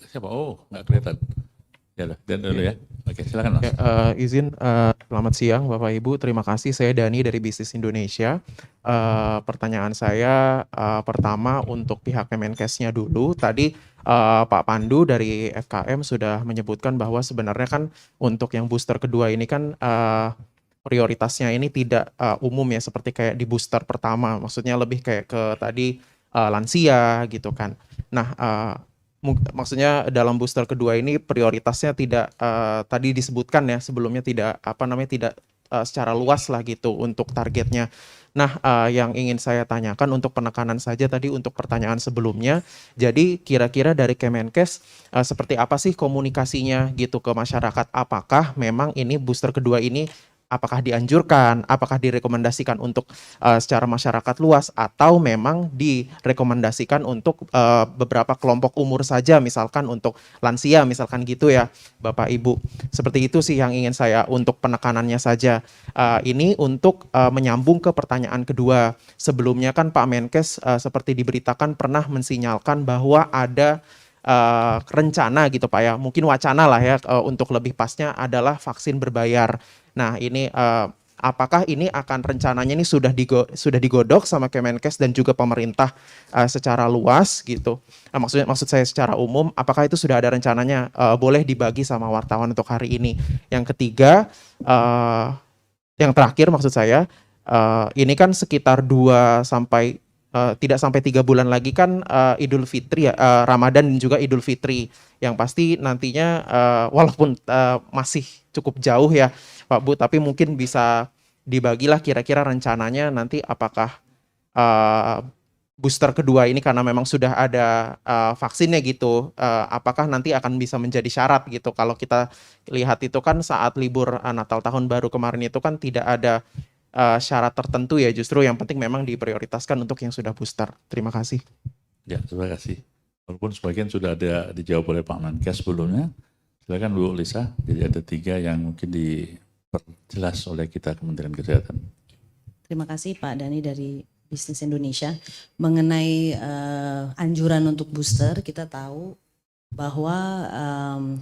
Siapa? Oh, nggak kelihatan. Ya udah, dan dulu ya. Oke, silakan Mas. Izin, selamat siang Bapak Ibu, terima kasih. Saya Dani dari Bisnis Indonesia. Pertanyaan saya pertama untuk pihak Kemenkesnya dulu. Tadi Pak Pandu dari FKM sudah menyebutkan bahwa sebenarnya kan untuk yang booster kedua ini kan prioritasnya ini tidak umum ya, seperti kayak di booster pertama. Maksudnya lebih kayak ke tadi lansia gitu kan. Nah, maksudnya dalam booster kedua ini prioritasnya tidak tadi disebutkan ya sebelumnya tidak tidak secara luas lah gitu untuk targetnya. Nah, yang ingin saya tanyakan untuk penekanan saja tadi untuk pertanyaan sebelumnya. Jadi kira-kira dari Kemenkes seperti apa sih komunikasinya gitu ke masyarakat? Apakah memang ini booster kedua ini apakah dianjurkan, apakah direkomendasikan untuk secara masyarakat luas, atau memang direkomendasikan untuk beberapa kelompok umur saja, misalkan untuk lansia, misalkan gitu ya Bapak Ibu. Seperti itu sih yang ingin saya untuk penekanannya saja. Ini untuk menyambung ke pertanyaan kedua. Sebelumnya kan Pak Menkes seperti diberitakan pernah mensinyalkan bahwa ada rencana gitu Pak ya, mungkin wacana lah ya, untuk lebih pasnya adalah vaksin berbayar. Nah ini apakah ini akan rencananya ini sudah digodok sama Kemenkes dan juga pemerintah secara luas gitu? Maksud saya secara umum, apakah itu sudah ada rencananya? Boleh dibagi sama wartawan untuk hari ini. Yang ketiga, yang terakhir maksud saya, ini kan sekitar 2 sampai tidak sampai 3 bulan lagi kan Idul Fitri ya, Ramadan dan juga Idul Fitri, yang pasti nantinya walaupun masih cukup jauh ya Pak Bu, tapi mungkin bisa dibagilah kira-kira rencananya nanti apakah booster kedua ini karena memang sudah ada vaksinnya gitu, apakah nanti akan bisa menjadi syarat gitu. Kalau kita lihat itu kan saat libur Natal tahun baru kemarin itu kan tidak ada syarat tertentu ya, justru yang penting memang diprioritaskan untuk yang sudah booster. Terima kasih. Ya, terima kasih. Walaupun sebagian sudah ada dijawab oleh Pak Menkes sebelumnya, silakan Bu Lisa. Jadi ada 3 yang mungkin diperjelas oleh kita Kementerian Kesehatan. Terima kasih Pak Dani dari Bisnis Indonesia. Mengenai anjuran untuk booster, kita tahu bahwa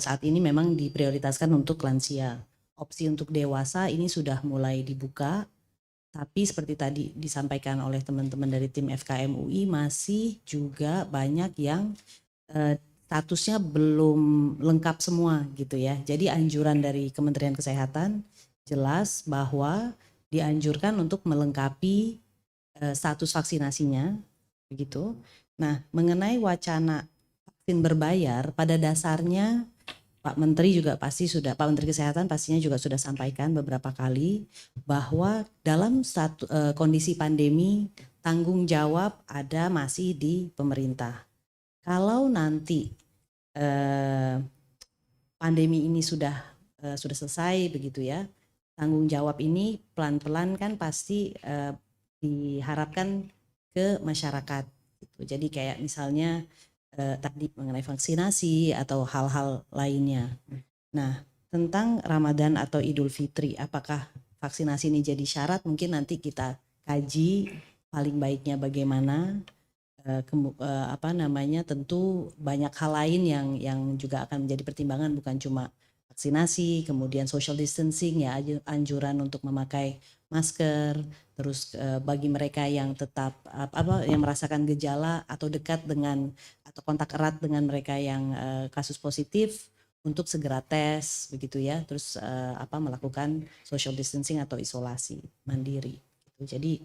saat ini memang diprioritaskan untuk lansia. Opsi untuk dewasa ini sudah mulai dibuka, tapi seperti tadi disampaikan oleh teman-teman dari tim FKM UI, masih juga banyak yang statusnya belum lengkap semua gitu ya. Jadi anjuran dari Kementerian Kesehatan jelas bahwa dianjurkan untuk melengkapi status vaksinasinya begitu. Nah, mengenai wacana vaksin berbayar, pada dasarnya Pak Menteri juga pasti sudah, Pak Menteri Kesehatan pastinya juga sudah sampaikan beberapa kali bahwa dalam kondisi pandemi tanggung jawab ada masih di pemerintah. Kalau nanti pandemi ini sudah selesai begitu ya, tanggung jawab ini pelan-pelan kan pasti diharapkan ke masyarakat. Gitu. Jadi kayak misalnya tadi mengenai vaksinasi atau hal-hal lainnya. Nah, tentang Ramadan atau Idul Fitri, apakah vaksinasi ini jadi syarat? Mungkin nanti kita kaji paling baiknya bagaimana. Tentu banyak hal lain yang juga akan menjadi pertimbangan, bukan cuma vaksinasi, kemudian social distancing ya, anjuran untuk memakai masker, terus bagi mereka yang tetap yang merasakan gejala atau dekat dengan atau kontak erat dengan mereka yang kasus positif untuk segera tes begitu ya, terus melakukan social distancing atau isolasi mandiri. Jadi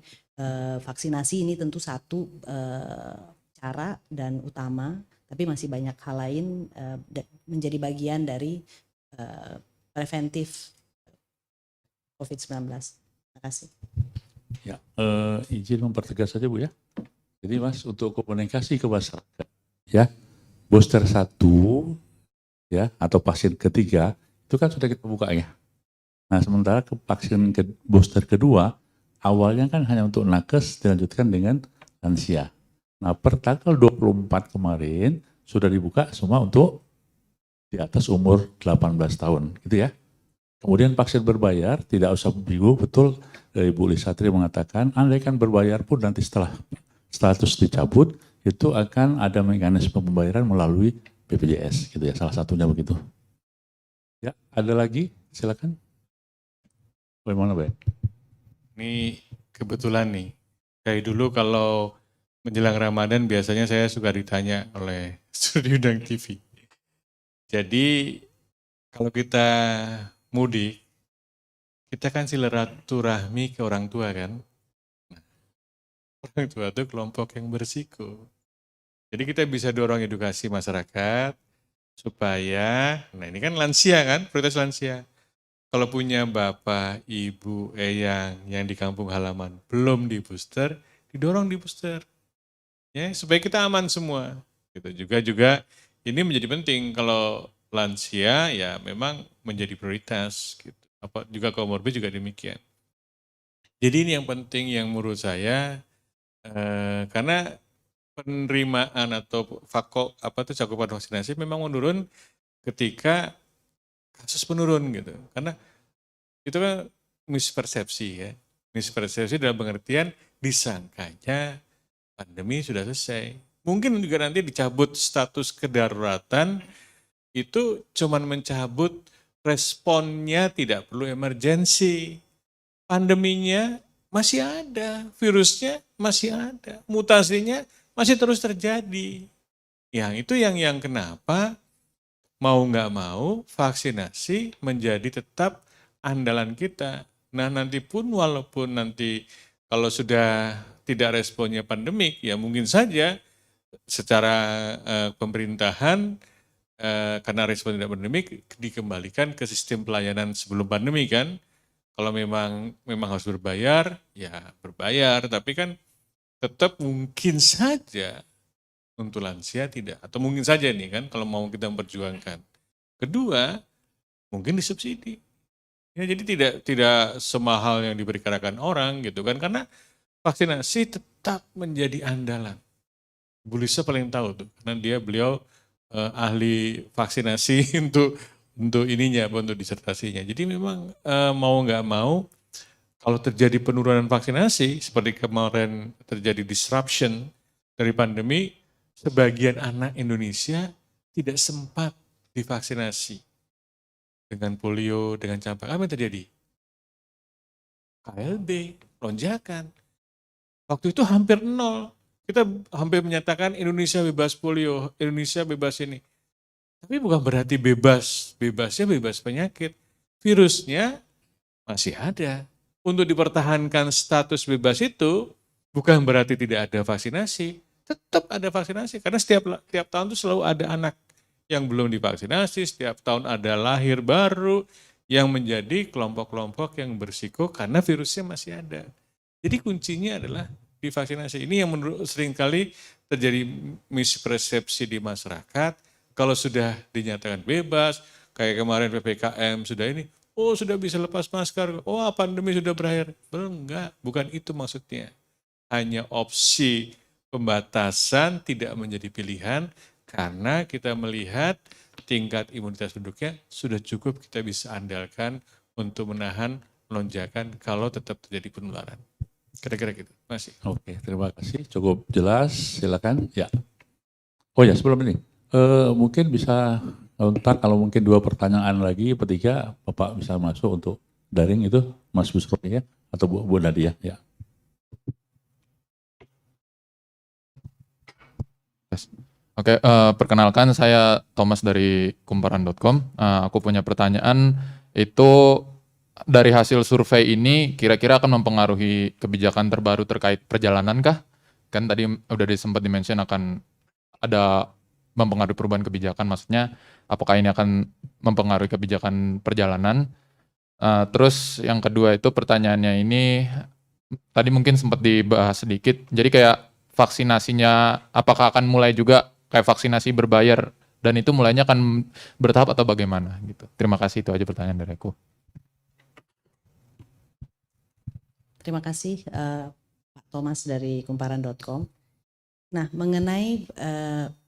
vaksinasi ini tentu satu cara dan utama, tapi masih banyak hal lain menjadi bagian dari preventif COVID-19. Terima kasih. Ya, izin mempertegas saja Bu ya. Jadi Mas, untuk komunikasi ke masyarakat, ya, booster 1 ya atau vaksin ketiga itu kan sudah kita buka ya. Nah, sementara ke vaksin booster kedua awalnya kan hanya untuk nakes, dilanjutkan dengan lansia. Nah, per tanggal 24 kemarin sudah dibuka semua untuk di atas umur 18 tahun, gitu ya. Kemudian vaksin berbayar, tidak usah bingung, betul Ibu Lisatri mengatakan, andaikan berbayar pun nanti setelah status dicabut, itu akan ada mekanisme pembayaran melalui BPJS, gitu ya, salah satunya begitu. Ya, ada lagi, silakan. Bagaimana, Pak? Ini kebetulan nih, kayak dulu kalau menjelang Ramadan biasanya saya suka ditanya oleh studi Undang TV. Jadi kalau kita mudik, kita kan silaturahmi ke orang tua kan. Orang tua itu kelompok yang berisiko. Jadi kita bisa dorong edukasi masyarakat supaya, nah ini kan lansia kan, prioritas lansia. Kalau punya bapak, ibu, eyang yang di kampung halaman belum di booster, didorong di booster. Ya, supaya kita aman semua. Gitu. Juga ini menjadi penting kalau lansia ya memang menjadi prioritas gitu. Juga komorbid juga demikian. Jadi ini yang penting yang menurut saya karena penerimaan atau cakupan vaksinasi memang menurun ketika kasus menurun gitu. Karena itu kan mispersepsi ya. Mispersepsi dalam pengertian disangkanya pandemi sudah selesai. Mungkin juga nanti dicabut status kedaruratan itu cuman mencabut responnya, tidak perlu emergensi. Pandeminya masih ada, virusnya masih ada, mutasinya masih terus terjadi. Yang itu yang kenapa mau nggak mau vaksinasi menjadi tetap andalan kita. Nah nanti pun walaupun nanti kalau sudah tidak responnya pandemik, ya mungkin saja secara pemerintahan karena respon tidak pandemik dikembalikan ke sistem pelayanan sebelum pandemi kan. Kalau memang harus berbayar, ya berbayar. Tapi kan tetap mungkin saja untuk lansia tidak. Atau mungkin saja nih kan kalau mau kita memperjuangkan. Kedua, mungkin disubsidi. Ya, jadi tidak semahal yang diperkirakan orang gitu kan. Karena vaksinasi tetap menjadi andalan. Bu Lisa paling tahu tuh. Karena beliau ahli vaksinasi untuk ininya, untuk disertasinya. Jadi memang mau nggak mau, kalau terjadi penurunan vaksinasi, seperti kemarin terjadi disruption dari pandemi, sebagian anak Indonesia tidak sempat divaksinasi. Dengan polio, dengan campak, apa yang terjadi? KLB, lonjakan. Waktu itu hampir nol. Kita hampir menyatakan Indonesia bebas polio, Indonesia bebas ini. Tapi bukan berarti bebasnya bebas penyakit. Virusnya masih ada. Untuk dipertahankan status bebas itu bukan berarti tidak ada vaksinasi. Tetap ada vaksinasi. Karena setiap tahun itu selalu ada anak yang belum divaksinasi, setiap tahun ada lahir baru yang menjadi kelompok-kelompok yang berisiko karena virusnya masih ada. Jadi kuncinya adalah divaksinasi. Ini yang menurut seringkali terjadi mispersepsi di masyarakat. Kalau sudah dinyatakan bebas, kayak kemarin PPKM sudah ini, oh sudah bisa lepas masker, oh pandemi sudah berakhir. Belum, enggak, bukan itu maksudnya. Hanya opsi pembatasan tidak menjadi pilihan karena kita melihat tingkat imunitas penduduknya sudah cukup kita bisa andalkan untuk menahan lonjakan kalau tetap terjadi penularan. Kira-kira gitu. Masih. Oke, terima kasih. Cukup jelas. Silakan. Ya. Oh ya, sebelum ini, mungkin bisa ntar kalau mungkin 2 pertanyaan lagi, ketiga Bapak bisa masuk untuk daring itu, Mas Busro ya, atau Bu Nadia. Ya. Oke, perkenalkan saya Thomas dari kumparan.com. Aku punya pertanyaan, itu dari hasil survei ini kira-kira akan mempengaruhi kebijakan terbaru terkait perjalanan kah? Kan tadi udah sempat di-mention akan ada mempengaruhi perubahan kebijakan, maksudnya apakah ini akan mempengaruhi kebijakan perjalanan? Terus yang kedua itu pertanyaannya ini, tadi mungkin sempat dibahas sedikit, jadi kayak vaksinasinya apakah akan mulai juga kayak vaksinasi berbayar dan itu mulainya akan bertahap atau bagaimana gitu. Terima kasih, itu aja pertanyaan dari aku. Terima kasih Pak Thomas dari kumparan.com. Nah, mengenai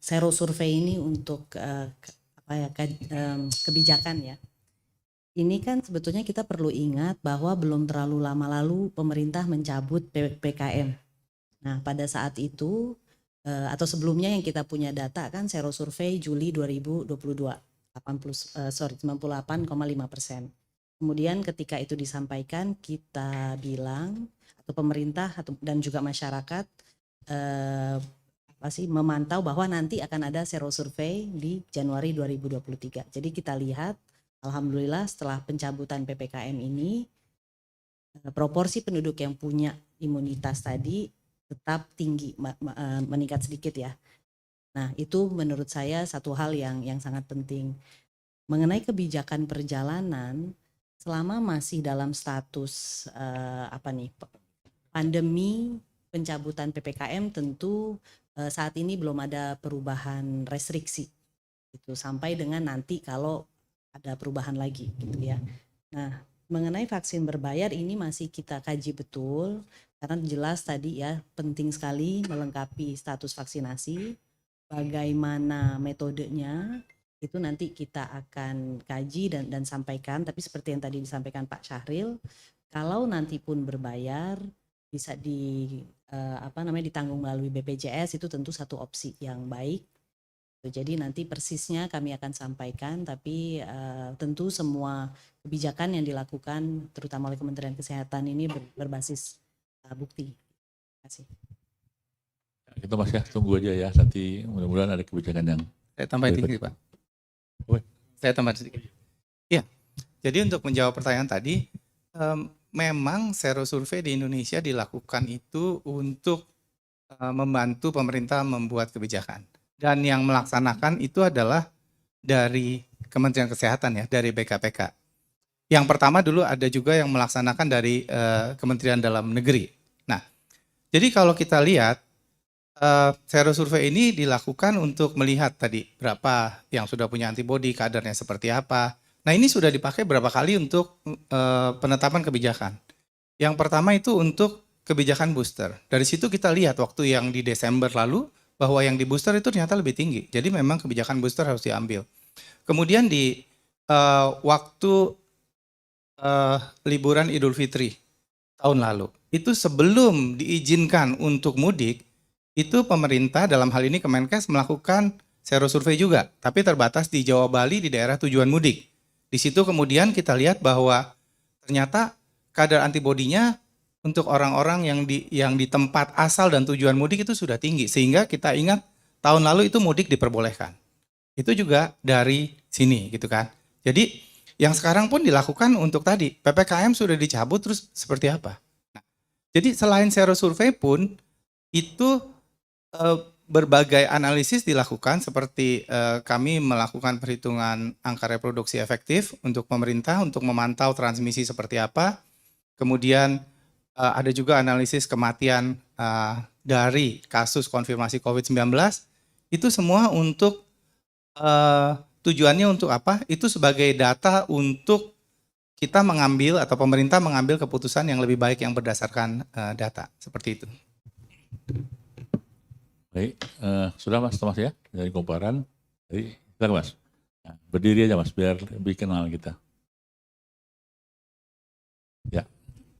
sero survei ini untuk kebijakan ya. Ini kan sebetulnya kita perlu ingat bahwa belum terlalu lama lalu pemerintah mencabut PPKM. Nah, pada saat itu atau sebelumnya yang kita punya data kan sero survei Juli 2022 98,5%. Kemudian ketika itu disampaikan kita bilang atau pemerintah dan juga masyarakat memantau bahwa nanti akan ada sero survei di Januari 2023. Jadi kita lihat alhamdulillah setelah pencabutan PPKM ini proporsi penduduk yang punya imunitas tadi tetap tinggi, meningkat sedikit ya. Nah, itu menurut saya satu hal yang sangat penting. Mengenai kebijakan perjalanan, selama masih dalam status pandemi, pencabutan PPKM, tentu saat ini belum ada perubahan restriksi. Gitu, sampai dengan nanti kalau ada perubahan lagi gitu ya. Nah, mengenai vaksin berbayar ini masih kita kaji betul. Karena jelas tadi ya penting sekali melengkapi status vaksinasi, bagaimana metodenya itu nanti kita akan kaji dan sampaikan. Tapi seperti yang tadi disampaikan Pak Syahril, kalau nanti pun berbayar bisa ditanggung melalui BPJS, itu tentu satu opsi yang baik. Jadi nanti persisnya kami akan sampaikan, tapi tentu semua kebijakan yang dilakukan terutama oleh Kementerian Kesehatan ini berbasis bukti. Terima kasih. Kita masih tunggu aja ya, nanti mudah-mudahan ada kebijakan yang... Saya tambahin sedikit Pak. Saya tambahin sedikit. Ya, jadi untuk menjawab pertanyaan tadi, memang sero survei di Indonesia dilakukan itu untuk membantu pemerintah membuat kebijakan. Dan yang melaksanakan itu adalah dari Kementerian Kesehatan ya, dari BKPK. Yang pertama dulu ada juga yang melaksanakan dari Kementerian Dalam Negeri. Nah, jadi kalau kita lihat sero survei ini dilakukan untuk melihat tadi berapa yang sudah punya antibodi, kadarnya seperti apa. Nah, ini sudah dipakai berapa kali untuk penetapan kebijakan. Yang pertama itu untuk kebijakan booster. Dari situ kita lihat waktu yang di Desember lalu bahwa yang di booster itu ternyata lebih tinggi. Jadi memang kebijakan booster harus diambil. Kemudian di waktu liburan Idul Fitri tahun lalu, itu sebelum diizinkan untuk mudik, itu pemerintah dalam hal ini Kemenkes melakukan sero survei juga, tapi terbatas di Jawa Bali di daerah tujuan mudik. Di situ kemudian kita lihat bahwa ternyata kadar antibodinya untuk orang-orang yang di tempat asal dan tujuan mudik itu sudah tinggi, sehingga kita ingat tahun lalu itu mudik diperbolehkan. Itu juga dari sini gitu kan. Jadi yang sekarang pun dilakukan untuk tadi, PPKM sudah dicabut terus seperti apa. Nah, jadi selain sero survei pun itu berbagai analisis dilakukan seperti kami melakukan perhitungan angka reproduksi efektif untuk pemerintah untuk memantau transmisi seperti apa. Kemudian ada juga analisis kematian dari kasus konfirmasi COVID-19. Itu semua untuk tujuannya untuk apa? Itu sebagai data untuk kita mengambil atau pemerintah mengambil keputusan yang lebih baik yang berdasarkan data. Seperti itu. Baik, sudah Mas Thomas ya dari Kumparan. Jadi silakan Mas. Nah, berdiri aja Mas biar lebih kenal kita. Ya.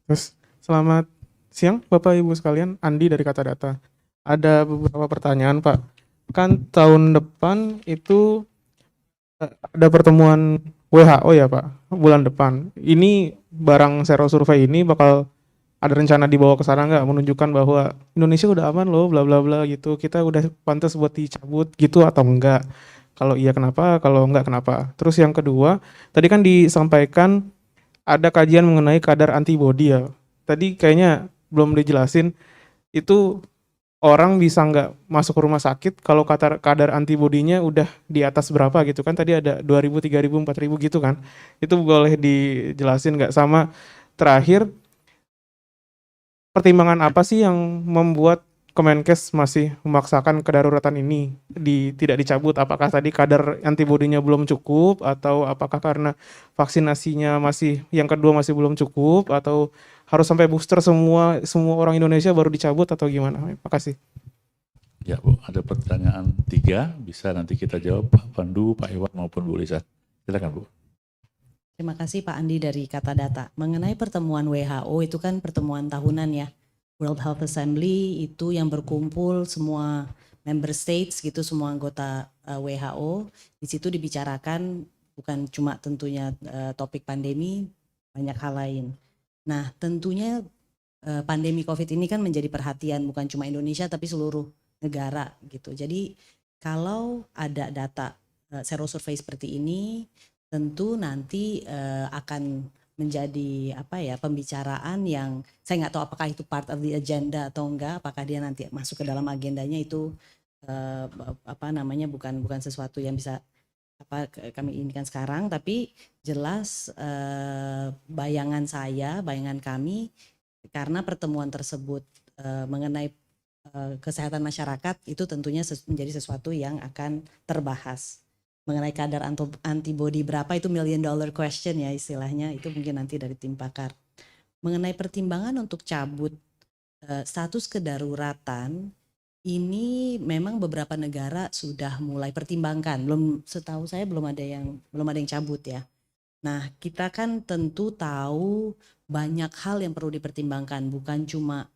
Terus, selamat siang Bapak Ibu sekalian, Andi dari Kata Data. Ada beberapa pertanyaan Pak. Kan tahun depan itu ada pertemuan WHO ya Pak, bulan depan. Ini barang sero survei ini bakal ada rencana dibawa ke sana nggak, menunjukkan bahwa Indonesia udah aman loh, bla bla bla gitu. Kita udah pantas buat dicabut gitu atau enggak? Kalau iya kenapa? Kalau enggak kenapa? Terus yang kedua, tadi kan disampaikan ada kajian mengenai kadar antibodi ya. Tadi kayaknya belum dijelasin itu orang bisa nggak masuk ke rumah sakit kalau kadar antibodinya udah di atas berapa gitu kan? Tadi ada 2.000, 3.000, 4.000 gitu kan? Itu boleh dijelasin nggak? Sama terakhir, pertimbangan apa sih yang membuat Kemenkes masih memaksakan kedaruratan ini tidak dicabut? Apakah tadi kadar antibodinya belum cukup, atau apakah karena vaksinasinya yang kedua masih belum cukup, atau harus sampai booster semua orang Indonesia baru dicabut, atau gimana? Terima kasih. Ya Bu, ada pertanyaan 3, bisa nanti kita jawab Pak Pandu, Pak Iwan maupun Bu Lisa. Silakan Bu. Terima kasih Pak Andi dari Kata Data. Mengenai pertemuan WHO itu kan pertemuan tahunan ya. World Health Assembly itu yang berkumpul semua member states gitu, semua anggota WHO. Di situ dibicarakan bukan cuma tentunya topik pandemi, banyak hal lain. Nah tentunya pandemi COVID ini kan menjadi perhatian bukan cuma Indonesia tapi seluruh negara gitu. Jadi kalau ada data sero survei seperti ini, tentu nanti akan menjadi pembicaraan yang saya nggak tahu apakah itu part of the agenda atau enggak, apakah dia nanti masuk ke dalam agendanya, itu bukan sesuatu yang bisa kami inginkan sekarang, tapi jelas bayangan kami karena pertemuan tersebut mengenai kesehatan masyarakat itu tentunya menjadi sesuatu yang akan terbahas. Mengenai kadar antibodi berapa itu $1 million question ya istilahnya, itu mungkin nanti dari tim pakar. Mengenai pertimbangan untuk cabut status kedaruratan, ini memang beberapa negara sudah mulai pertimbangkan. Setahu saya belum ada yang cabut ya. Nah, kita kan tentu tahu banyak hal yang perlu dipertimbangkan, bukan cuma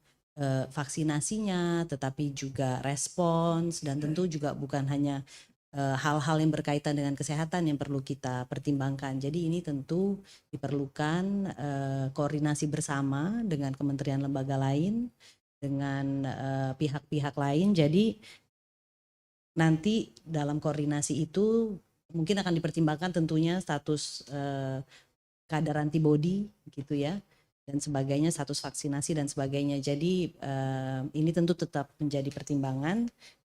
vaksinasinya, tetapi juga respons, dan tentu juga bukan hanya hal-hal yang berkaitan dengan kesehatan yang perlu kita pertimbangkan. Jadi ini tentu diperlukan koordinasi bersama dengan kementerian lembaga lain, dengan pihak-pihak lain. Jadi nanti dalam koordinasi itu mungkin akan dipertimbangkan tentunya status kadar antibodi gitu ya, dan sebagainya, status vaksinasi dan sebagainya. Jadi ini tentu tetap menjadi pertimbangan.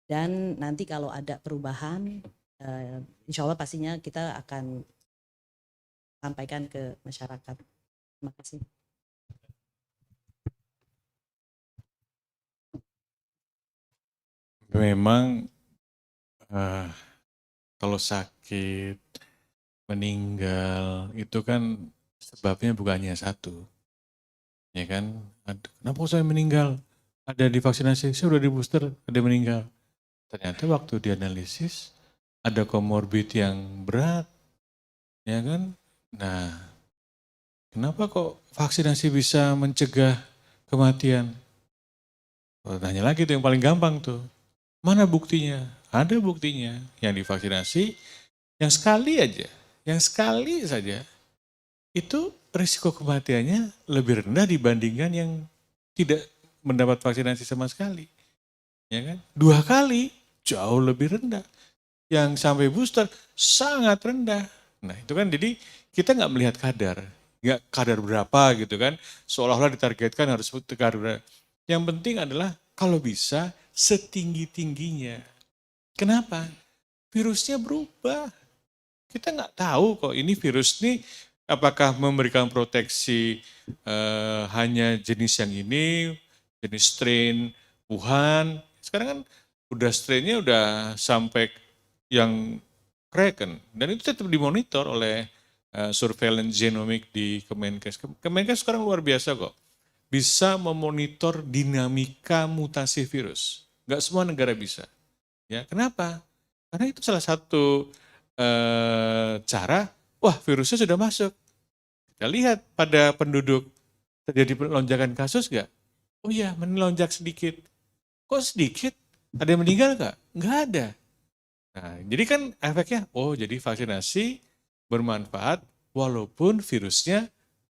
Dan nanti kalau ada perubahan, insya Allah pastinya kita akan sampaikan ke masyarakat. Terima kasih. Memang kalau sakit, meninggal, itu kan sebabnya bukannya satu. Ya kan? Kenapa saya meninggal? Ada di vaksinasi, saya udah di booster, ada meninggal. Ternyata waktu dianalisis ada komorbid yang berat, ya kan? Nah, kenapa kok vaksinasi bisa mencegah kematian? Tanya lagi tuh yang paling gampang tuh, mana buktinya? Ada buktinya, yang divaksinasi, yang sekali saja, itu risiko kematiannya lebih rendah dibandingkan yang tidak mendapat vaksinasi sama sekali. Ya kan? 2 kali jauh lebih rendah. Yang sampai booster sangat rendah. Nah itu kan jadi kita nggak melihat kadar berapa gitu kan. Seolah-olah ditargetkan harus kadar berapa. Yang penting adalah kalau bisa setinggi-tingginya. Kenapa? Virusnya berubah. Kita nggak tahu kok ini virus ini apakah memberikan proteksi hanya jenis yang ini, jenis strain Wuhan. Sekarang kan udah strainnya udah sampai yang Kraken. Dan itu tetap dimonitor oleh surveillance genomic di Kemenkes. Kemenkes sekarang luar biasa kok. Bisa memonitor dinamika mutasi virus. Nggak semua negara bisa. Ya, kenapa? Karena itu salah satu cara, wah virusnya sudah masuk. Kita lihat pada penduduk terjadi lonjakan kasus nggak? Oh iya, melonjak sedikit. Kok sedikit? Ada yang meninggal nggak? Nggak ada. Nah, jadi kan efeknya, oh jadi vaksinasi bermanfaat walaupun virusnya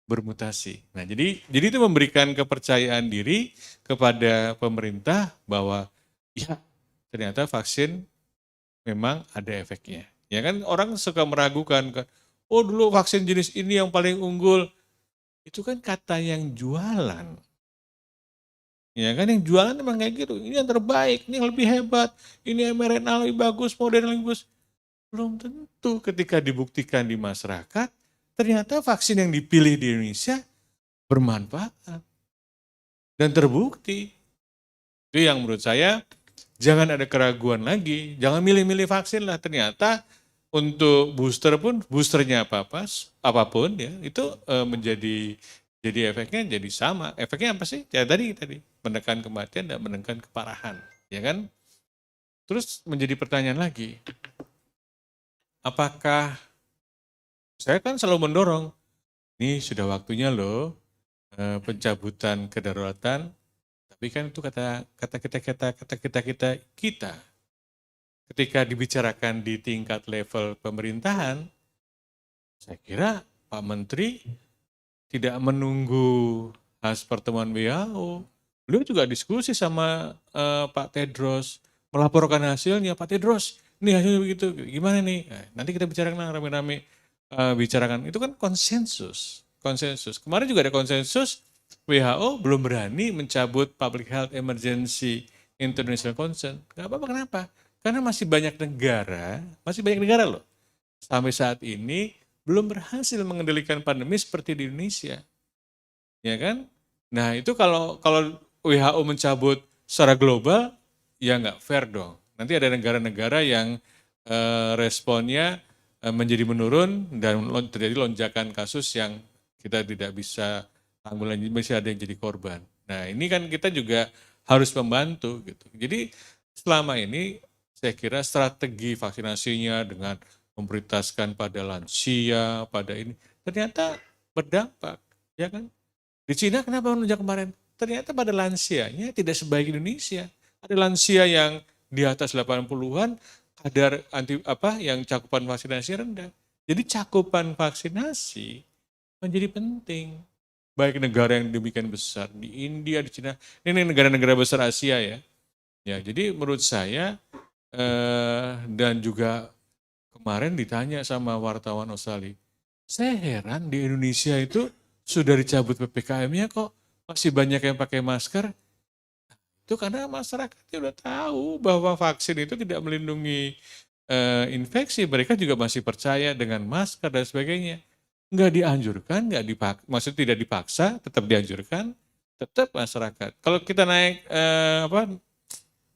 bermutasi. Nah, jadi itu memberikan kepercayaan diri kepada pemerintah bahwa ya ternyata vaksin memang ada efeknya. Ya kan orang suka meragukan kan, oh dulu vaksin jenis ini yang paling unggul. Itu kan kata yang jualan. Ya kan yang jualan memang kayak gitu. Ini yang terbaik, ini yang lebih hebat, ini mRNA lebih bagus, Moderna lebih bagus. Belum tentu ketika dibuktikan di masyarakat, ternyata vaksin yang dipilih di Indonesia bermanfaat dan terbukti. Itu yang menurut saya jangan ada keraguan lagi, jangan milih-milih vaksin lah. Ternyata untuk booster pun, boosternya apapun ya, itu jadi efeknya jadi sama. Efeknya apa sih? Ya tadi menekan kematian dan menekan keparahan, ya kan? Terus menjadi pertanyaan lagi, apakah saya kan selalu mendorong, ini sudah waktunya loh pencabutan kedaruratan, tapi kan itu kata kita ketika dibicarakan di tingkat level pemerintahan, saya kira Pak Menteri tidak menunggu hasil pertemuan WHO. Beliau juga diskusi sama Pak Tedros, melaporkan hasilnya. Pak Tedros, ini hasilnya begitu, gimana nih? Nah, nanti kita bicarakan rame-rame, bicarakan. Itu kan konsensus. Kemarin juga ada konsensus, WHO belum berani mencabut Public Health Emergency International Concern. Gak apa-apa, kenapa? Karena masih banyak negara loh, sampai saat ini belum berhasil mengendalikan pandemi seperti di Indonesia. Ya kan? Nah itu kalau WHO mencabut secara global, ya nggak fair dong. Nanti ada negara-negara yang responnya menjadi menurun dan terjadi lonjakan kasus yang kita tidak bisa tanggulangi, masih ada yang jadi korban. Nah ini kan kita juga harus membantu gitu. Jadi selama ini saya kira strategi vaksinasinya dengan memprioritaskan pada lansia, pada ini, ternyata berdampak, ya kan? Di Cina kenapa melonjak kemarin? Ternyata pada lansianya tidak sebaik Indonesia. Ada lansia yang di atas 80-an, kadar yang cakupan vaksinasi rendah. Jadi cakupan vaksinasi menjadi penting. Baik negara yang demikian besar, di India, di Cina, ini negara-negara besar Asia ya. Ya, jadi menurut saya, dan juga kemarin ditanya sama wartawan Australia, saya heran di Indonesia itu sudah dicabut PPKM-nya kok masih banyak yang pakai masker. Itu karena masyarakatnya udah tahu bahwa vaksin itu tidak melindungi infeksi. Mereka juga masih percaya dengan masker dan sebagainya. Nggak dianjurkan, maksudnya tidak dipaksa, tetap dianjurkan, tetap masyarakat. Kalau kita naik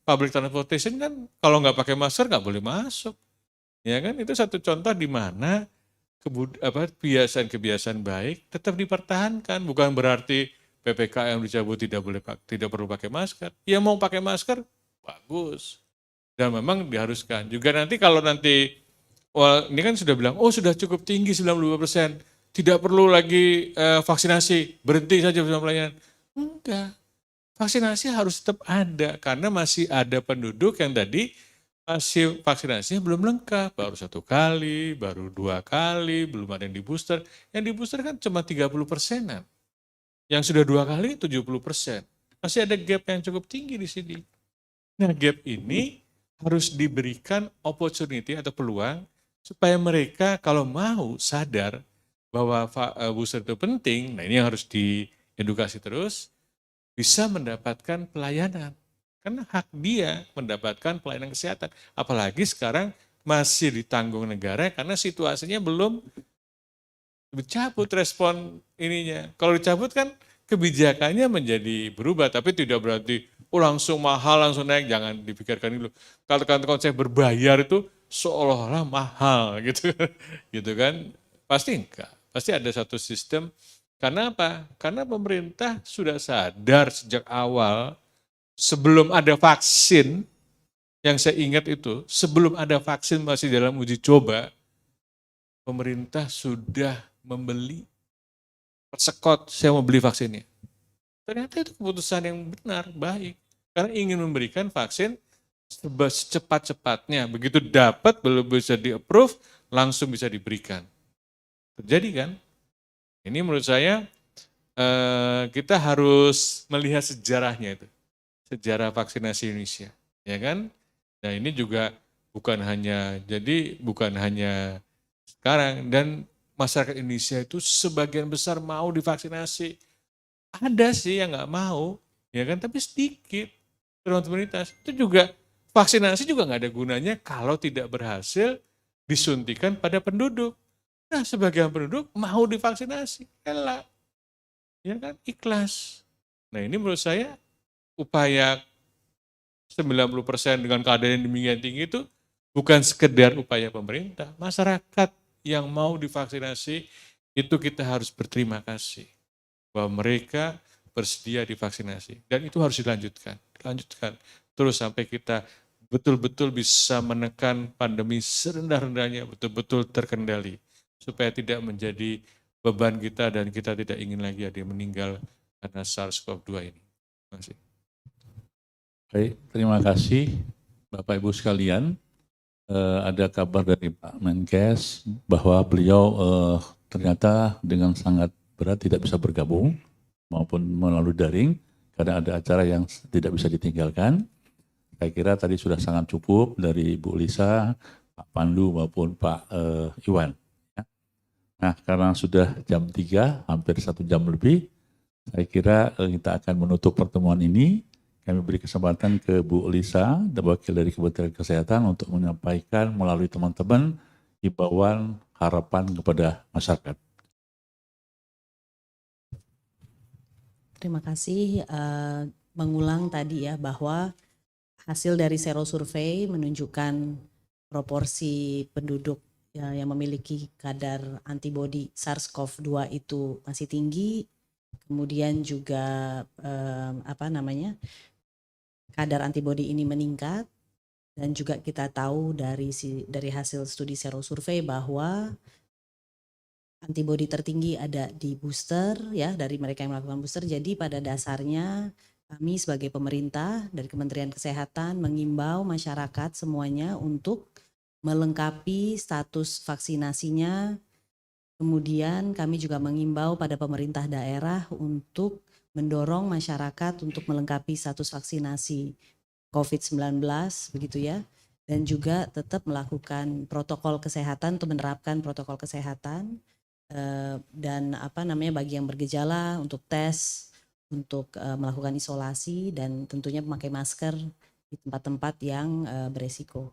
public transportation kan kalau nggak pakai masker nggak boleh masuk. Ya kan, itu satu contoh di mana kebiasaan-kebiasaan baik tetap dipertahankan. Bukan berarti PPKM dicabut tidak perlu pakai masker. Ya mau pakai masker bagus. Dan memang diharuskan. Juga nanti kalau ini kan sudah bilang, oh sudah cukup tinggi 95%, tidak perlu lagi vaksinasi, berhenti saja pelayanan. Enggak. Vaksinasi harus tetap ada karena masih ada penduduk yang tadi masih vaksinasinya belum lengkap, baru 1 kali, baru 2 kali, belum ada yang di booster. Yang di booster kan cuma 30%-an. Yang sudah 2 kali 70%. Masih ada gap yang cukup tinggi di sini. Nah, gap ini harus diberikan opportunity atau peluang supaya mereka kalau mau sadar bahwa booster itu penting. Nah, ini yang harus diedukasi terus, bisa mendapatkan pelayanan. Karena hak dia mendapatkan pelayanan kesehatan. Apalagi sekarang masih ditanggung negara karena situasinya belum dicabut respon ininya. Kalau dicabut kan kebijakannya menjadi berubah, tapi tidak berarti langsung mahal, langsung naik, jangan dipikirkan dulu. Kalau konsep berbayar itu seolah-olah mahal gitu, gitu kan? Pasti enggak, pasti ada satu sistem. Karena apa? Karena pemerintah sudah sadar sejak awal, sebelum ada vaksin, yang saya ingat itu, sebelum ada vaksin masih dalam uji coba, pemerintah sudah membeli persekot, saya mau beli vaksinnya. Ternyata itu keputusan yang benar, baik. Karena ingin memberikan vaksin secepat-cepatnya. Begitu dapat, belum bisa di-approve, langsung bisa diberikan. Terjadi kan? Ini menurut saya kita harus melihat sejarahnya itu. Sejarah vaksinasi Indonesia. Ya kan? Nah ini juga bukan hanya sekarang, dan masyarakat Indonesia itu sebagian besar mau divaksinasi. Ada sih yang nggak mau, ya kan? Tapi sedikit. Prioritas itu juga vaksinasi juga nggak ada gunanya kalau tidak berhasil disuntikan pada penduduk. Nah, sebagian penduduk mau divaksinasi, elak, ya kan? Ikhlas. Nah ini menurut saya upaya 90% dengan keadaan yang demikian tinggi itu bukan sekedar upaya pemerintah, masyarakat yang mau divaksinasi itu kita harus berterima kasih bahwa mereka bersedia divaksinasi, dan itu harus dilanjutkan terus sampai kita betul-betul bisa menekan pandemi serendah-rendahnya, betul-betul terkendali supaya tidak menjadi beban kita dan kita tidak ingin lagi ada yang meninggal karena SARS-CoV-2 ini. Terima kasih. Baik, terima kasih Bapak Ibu sekalian. Ada kabar dari Pak Menkes bahwa beliau ternyata dengan sangat berat tidak bisa bergabung maupun melalui daring karena ada acara yang tidak bisa ditinggalkan. Saya kira tadi sudah sangat cukup dari Bu Lisa, Pak Pandu maupun Pak Iwan. Nah, karena sudah jam 3, hampir 1 jam lebih, saya kira kita akan menutup pertemuan ini. Kami beri kesempatan ke Bu Lisa, wakil dari Kementerian Kesehatan, untuk menyampaikan melalui teman-teman himbauan harapan kepada masyarakat. Terima kasih. Mengulang tadi ya bahwa hasil dari sero survei menunjukkan proporsi penduduk yang memiliki kadar antibodi SARS-CoV-2 itu masih tinggi. Kemudian juga kadar antibodi ini meningkat, dan juga kita tahu dari hasil studi sero survei bahwa antibodi tertinggi ada di booster ya, dari mereka yang melakukan booster. Jadi pada dasarnya kami sebagai pemerintah dari Kementerian Kesehatan mengimbau masyarakat semuanya untuk melengkapi status vaksinasinya. Kemudian kami juga mengimbau pada pemerintah daerah untuk mendorong masyarakat untuk melengkapi status vaksinasi COVID-19 begitu ya. Dan juga tetap melakukan protokol kesehatan atau menerapkan protokol kesehatan. Dan bagi yang bergejala untuk tes, untuk melakukan isolasi, dan tentunya memakai masker di tempat-tempat yang beresiko.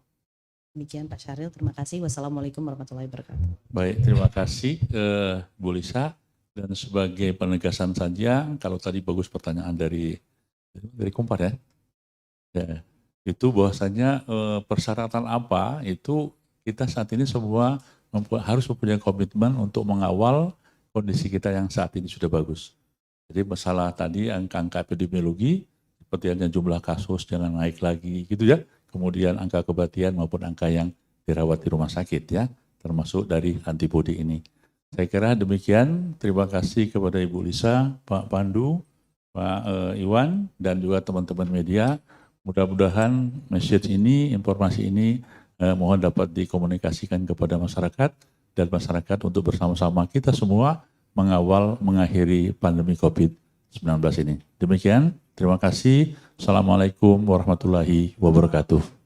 Demikian Pak Syahril, terima kasih. Wassalamualaikum warahmatullahi wabarakatuh. Baik, terima kasih Bu Lisa. Dan sebagai penegasan saja, kalau tadi bagus pertanyaan dari Kompar ya, itu bahwasanya persyaratan apa itu kita saat ini semua harus mempunyai komitmen untuk mengawal kondisi kita yang saat ini sudah bagus. Jadi masalah tadi angka-angka epidemiologi, seperti hanya jumlah kasus jangan naik lagi gitu ya. Kemudian angka kematian maupun angka yang dirawat di rumah sakit ya, termasuk dari antibodi ini. Saya kira demikian. Terima kasih kepada Ibu Lisa, Pak Pandu, Pak Iwan, dan juga teman-teman media. Mudah-mudahan message ini, informasi ini mohon dapat dikomunikasikan kepada masyarakat, dan masyarakat untuk bersama-sama kita semua mengawal mengakhiri pandemi COVID-19 ini. Demikian, terima kasih. Assalamualaikum warahmatullahi wabarakatuh.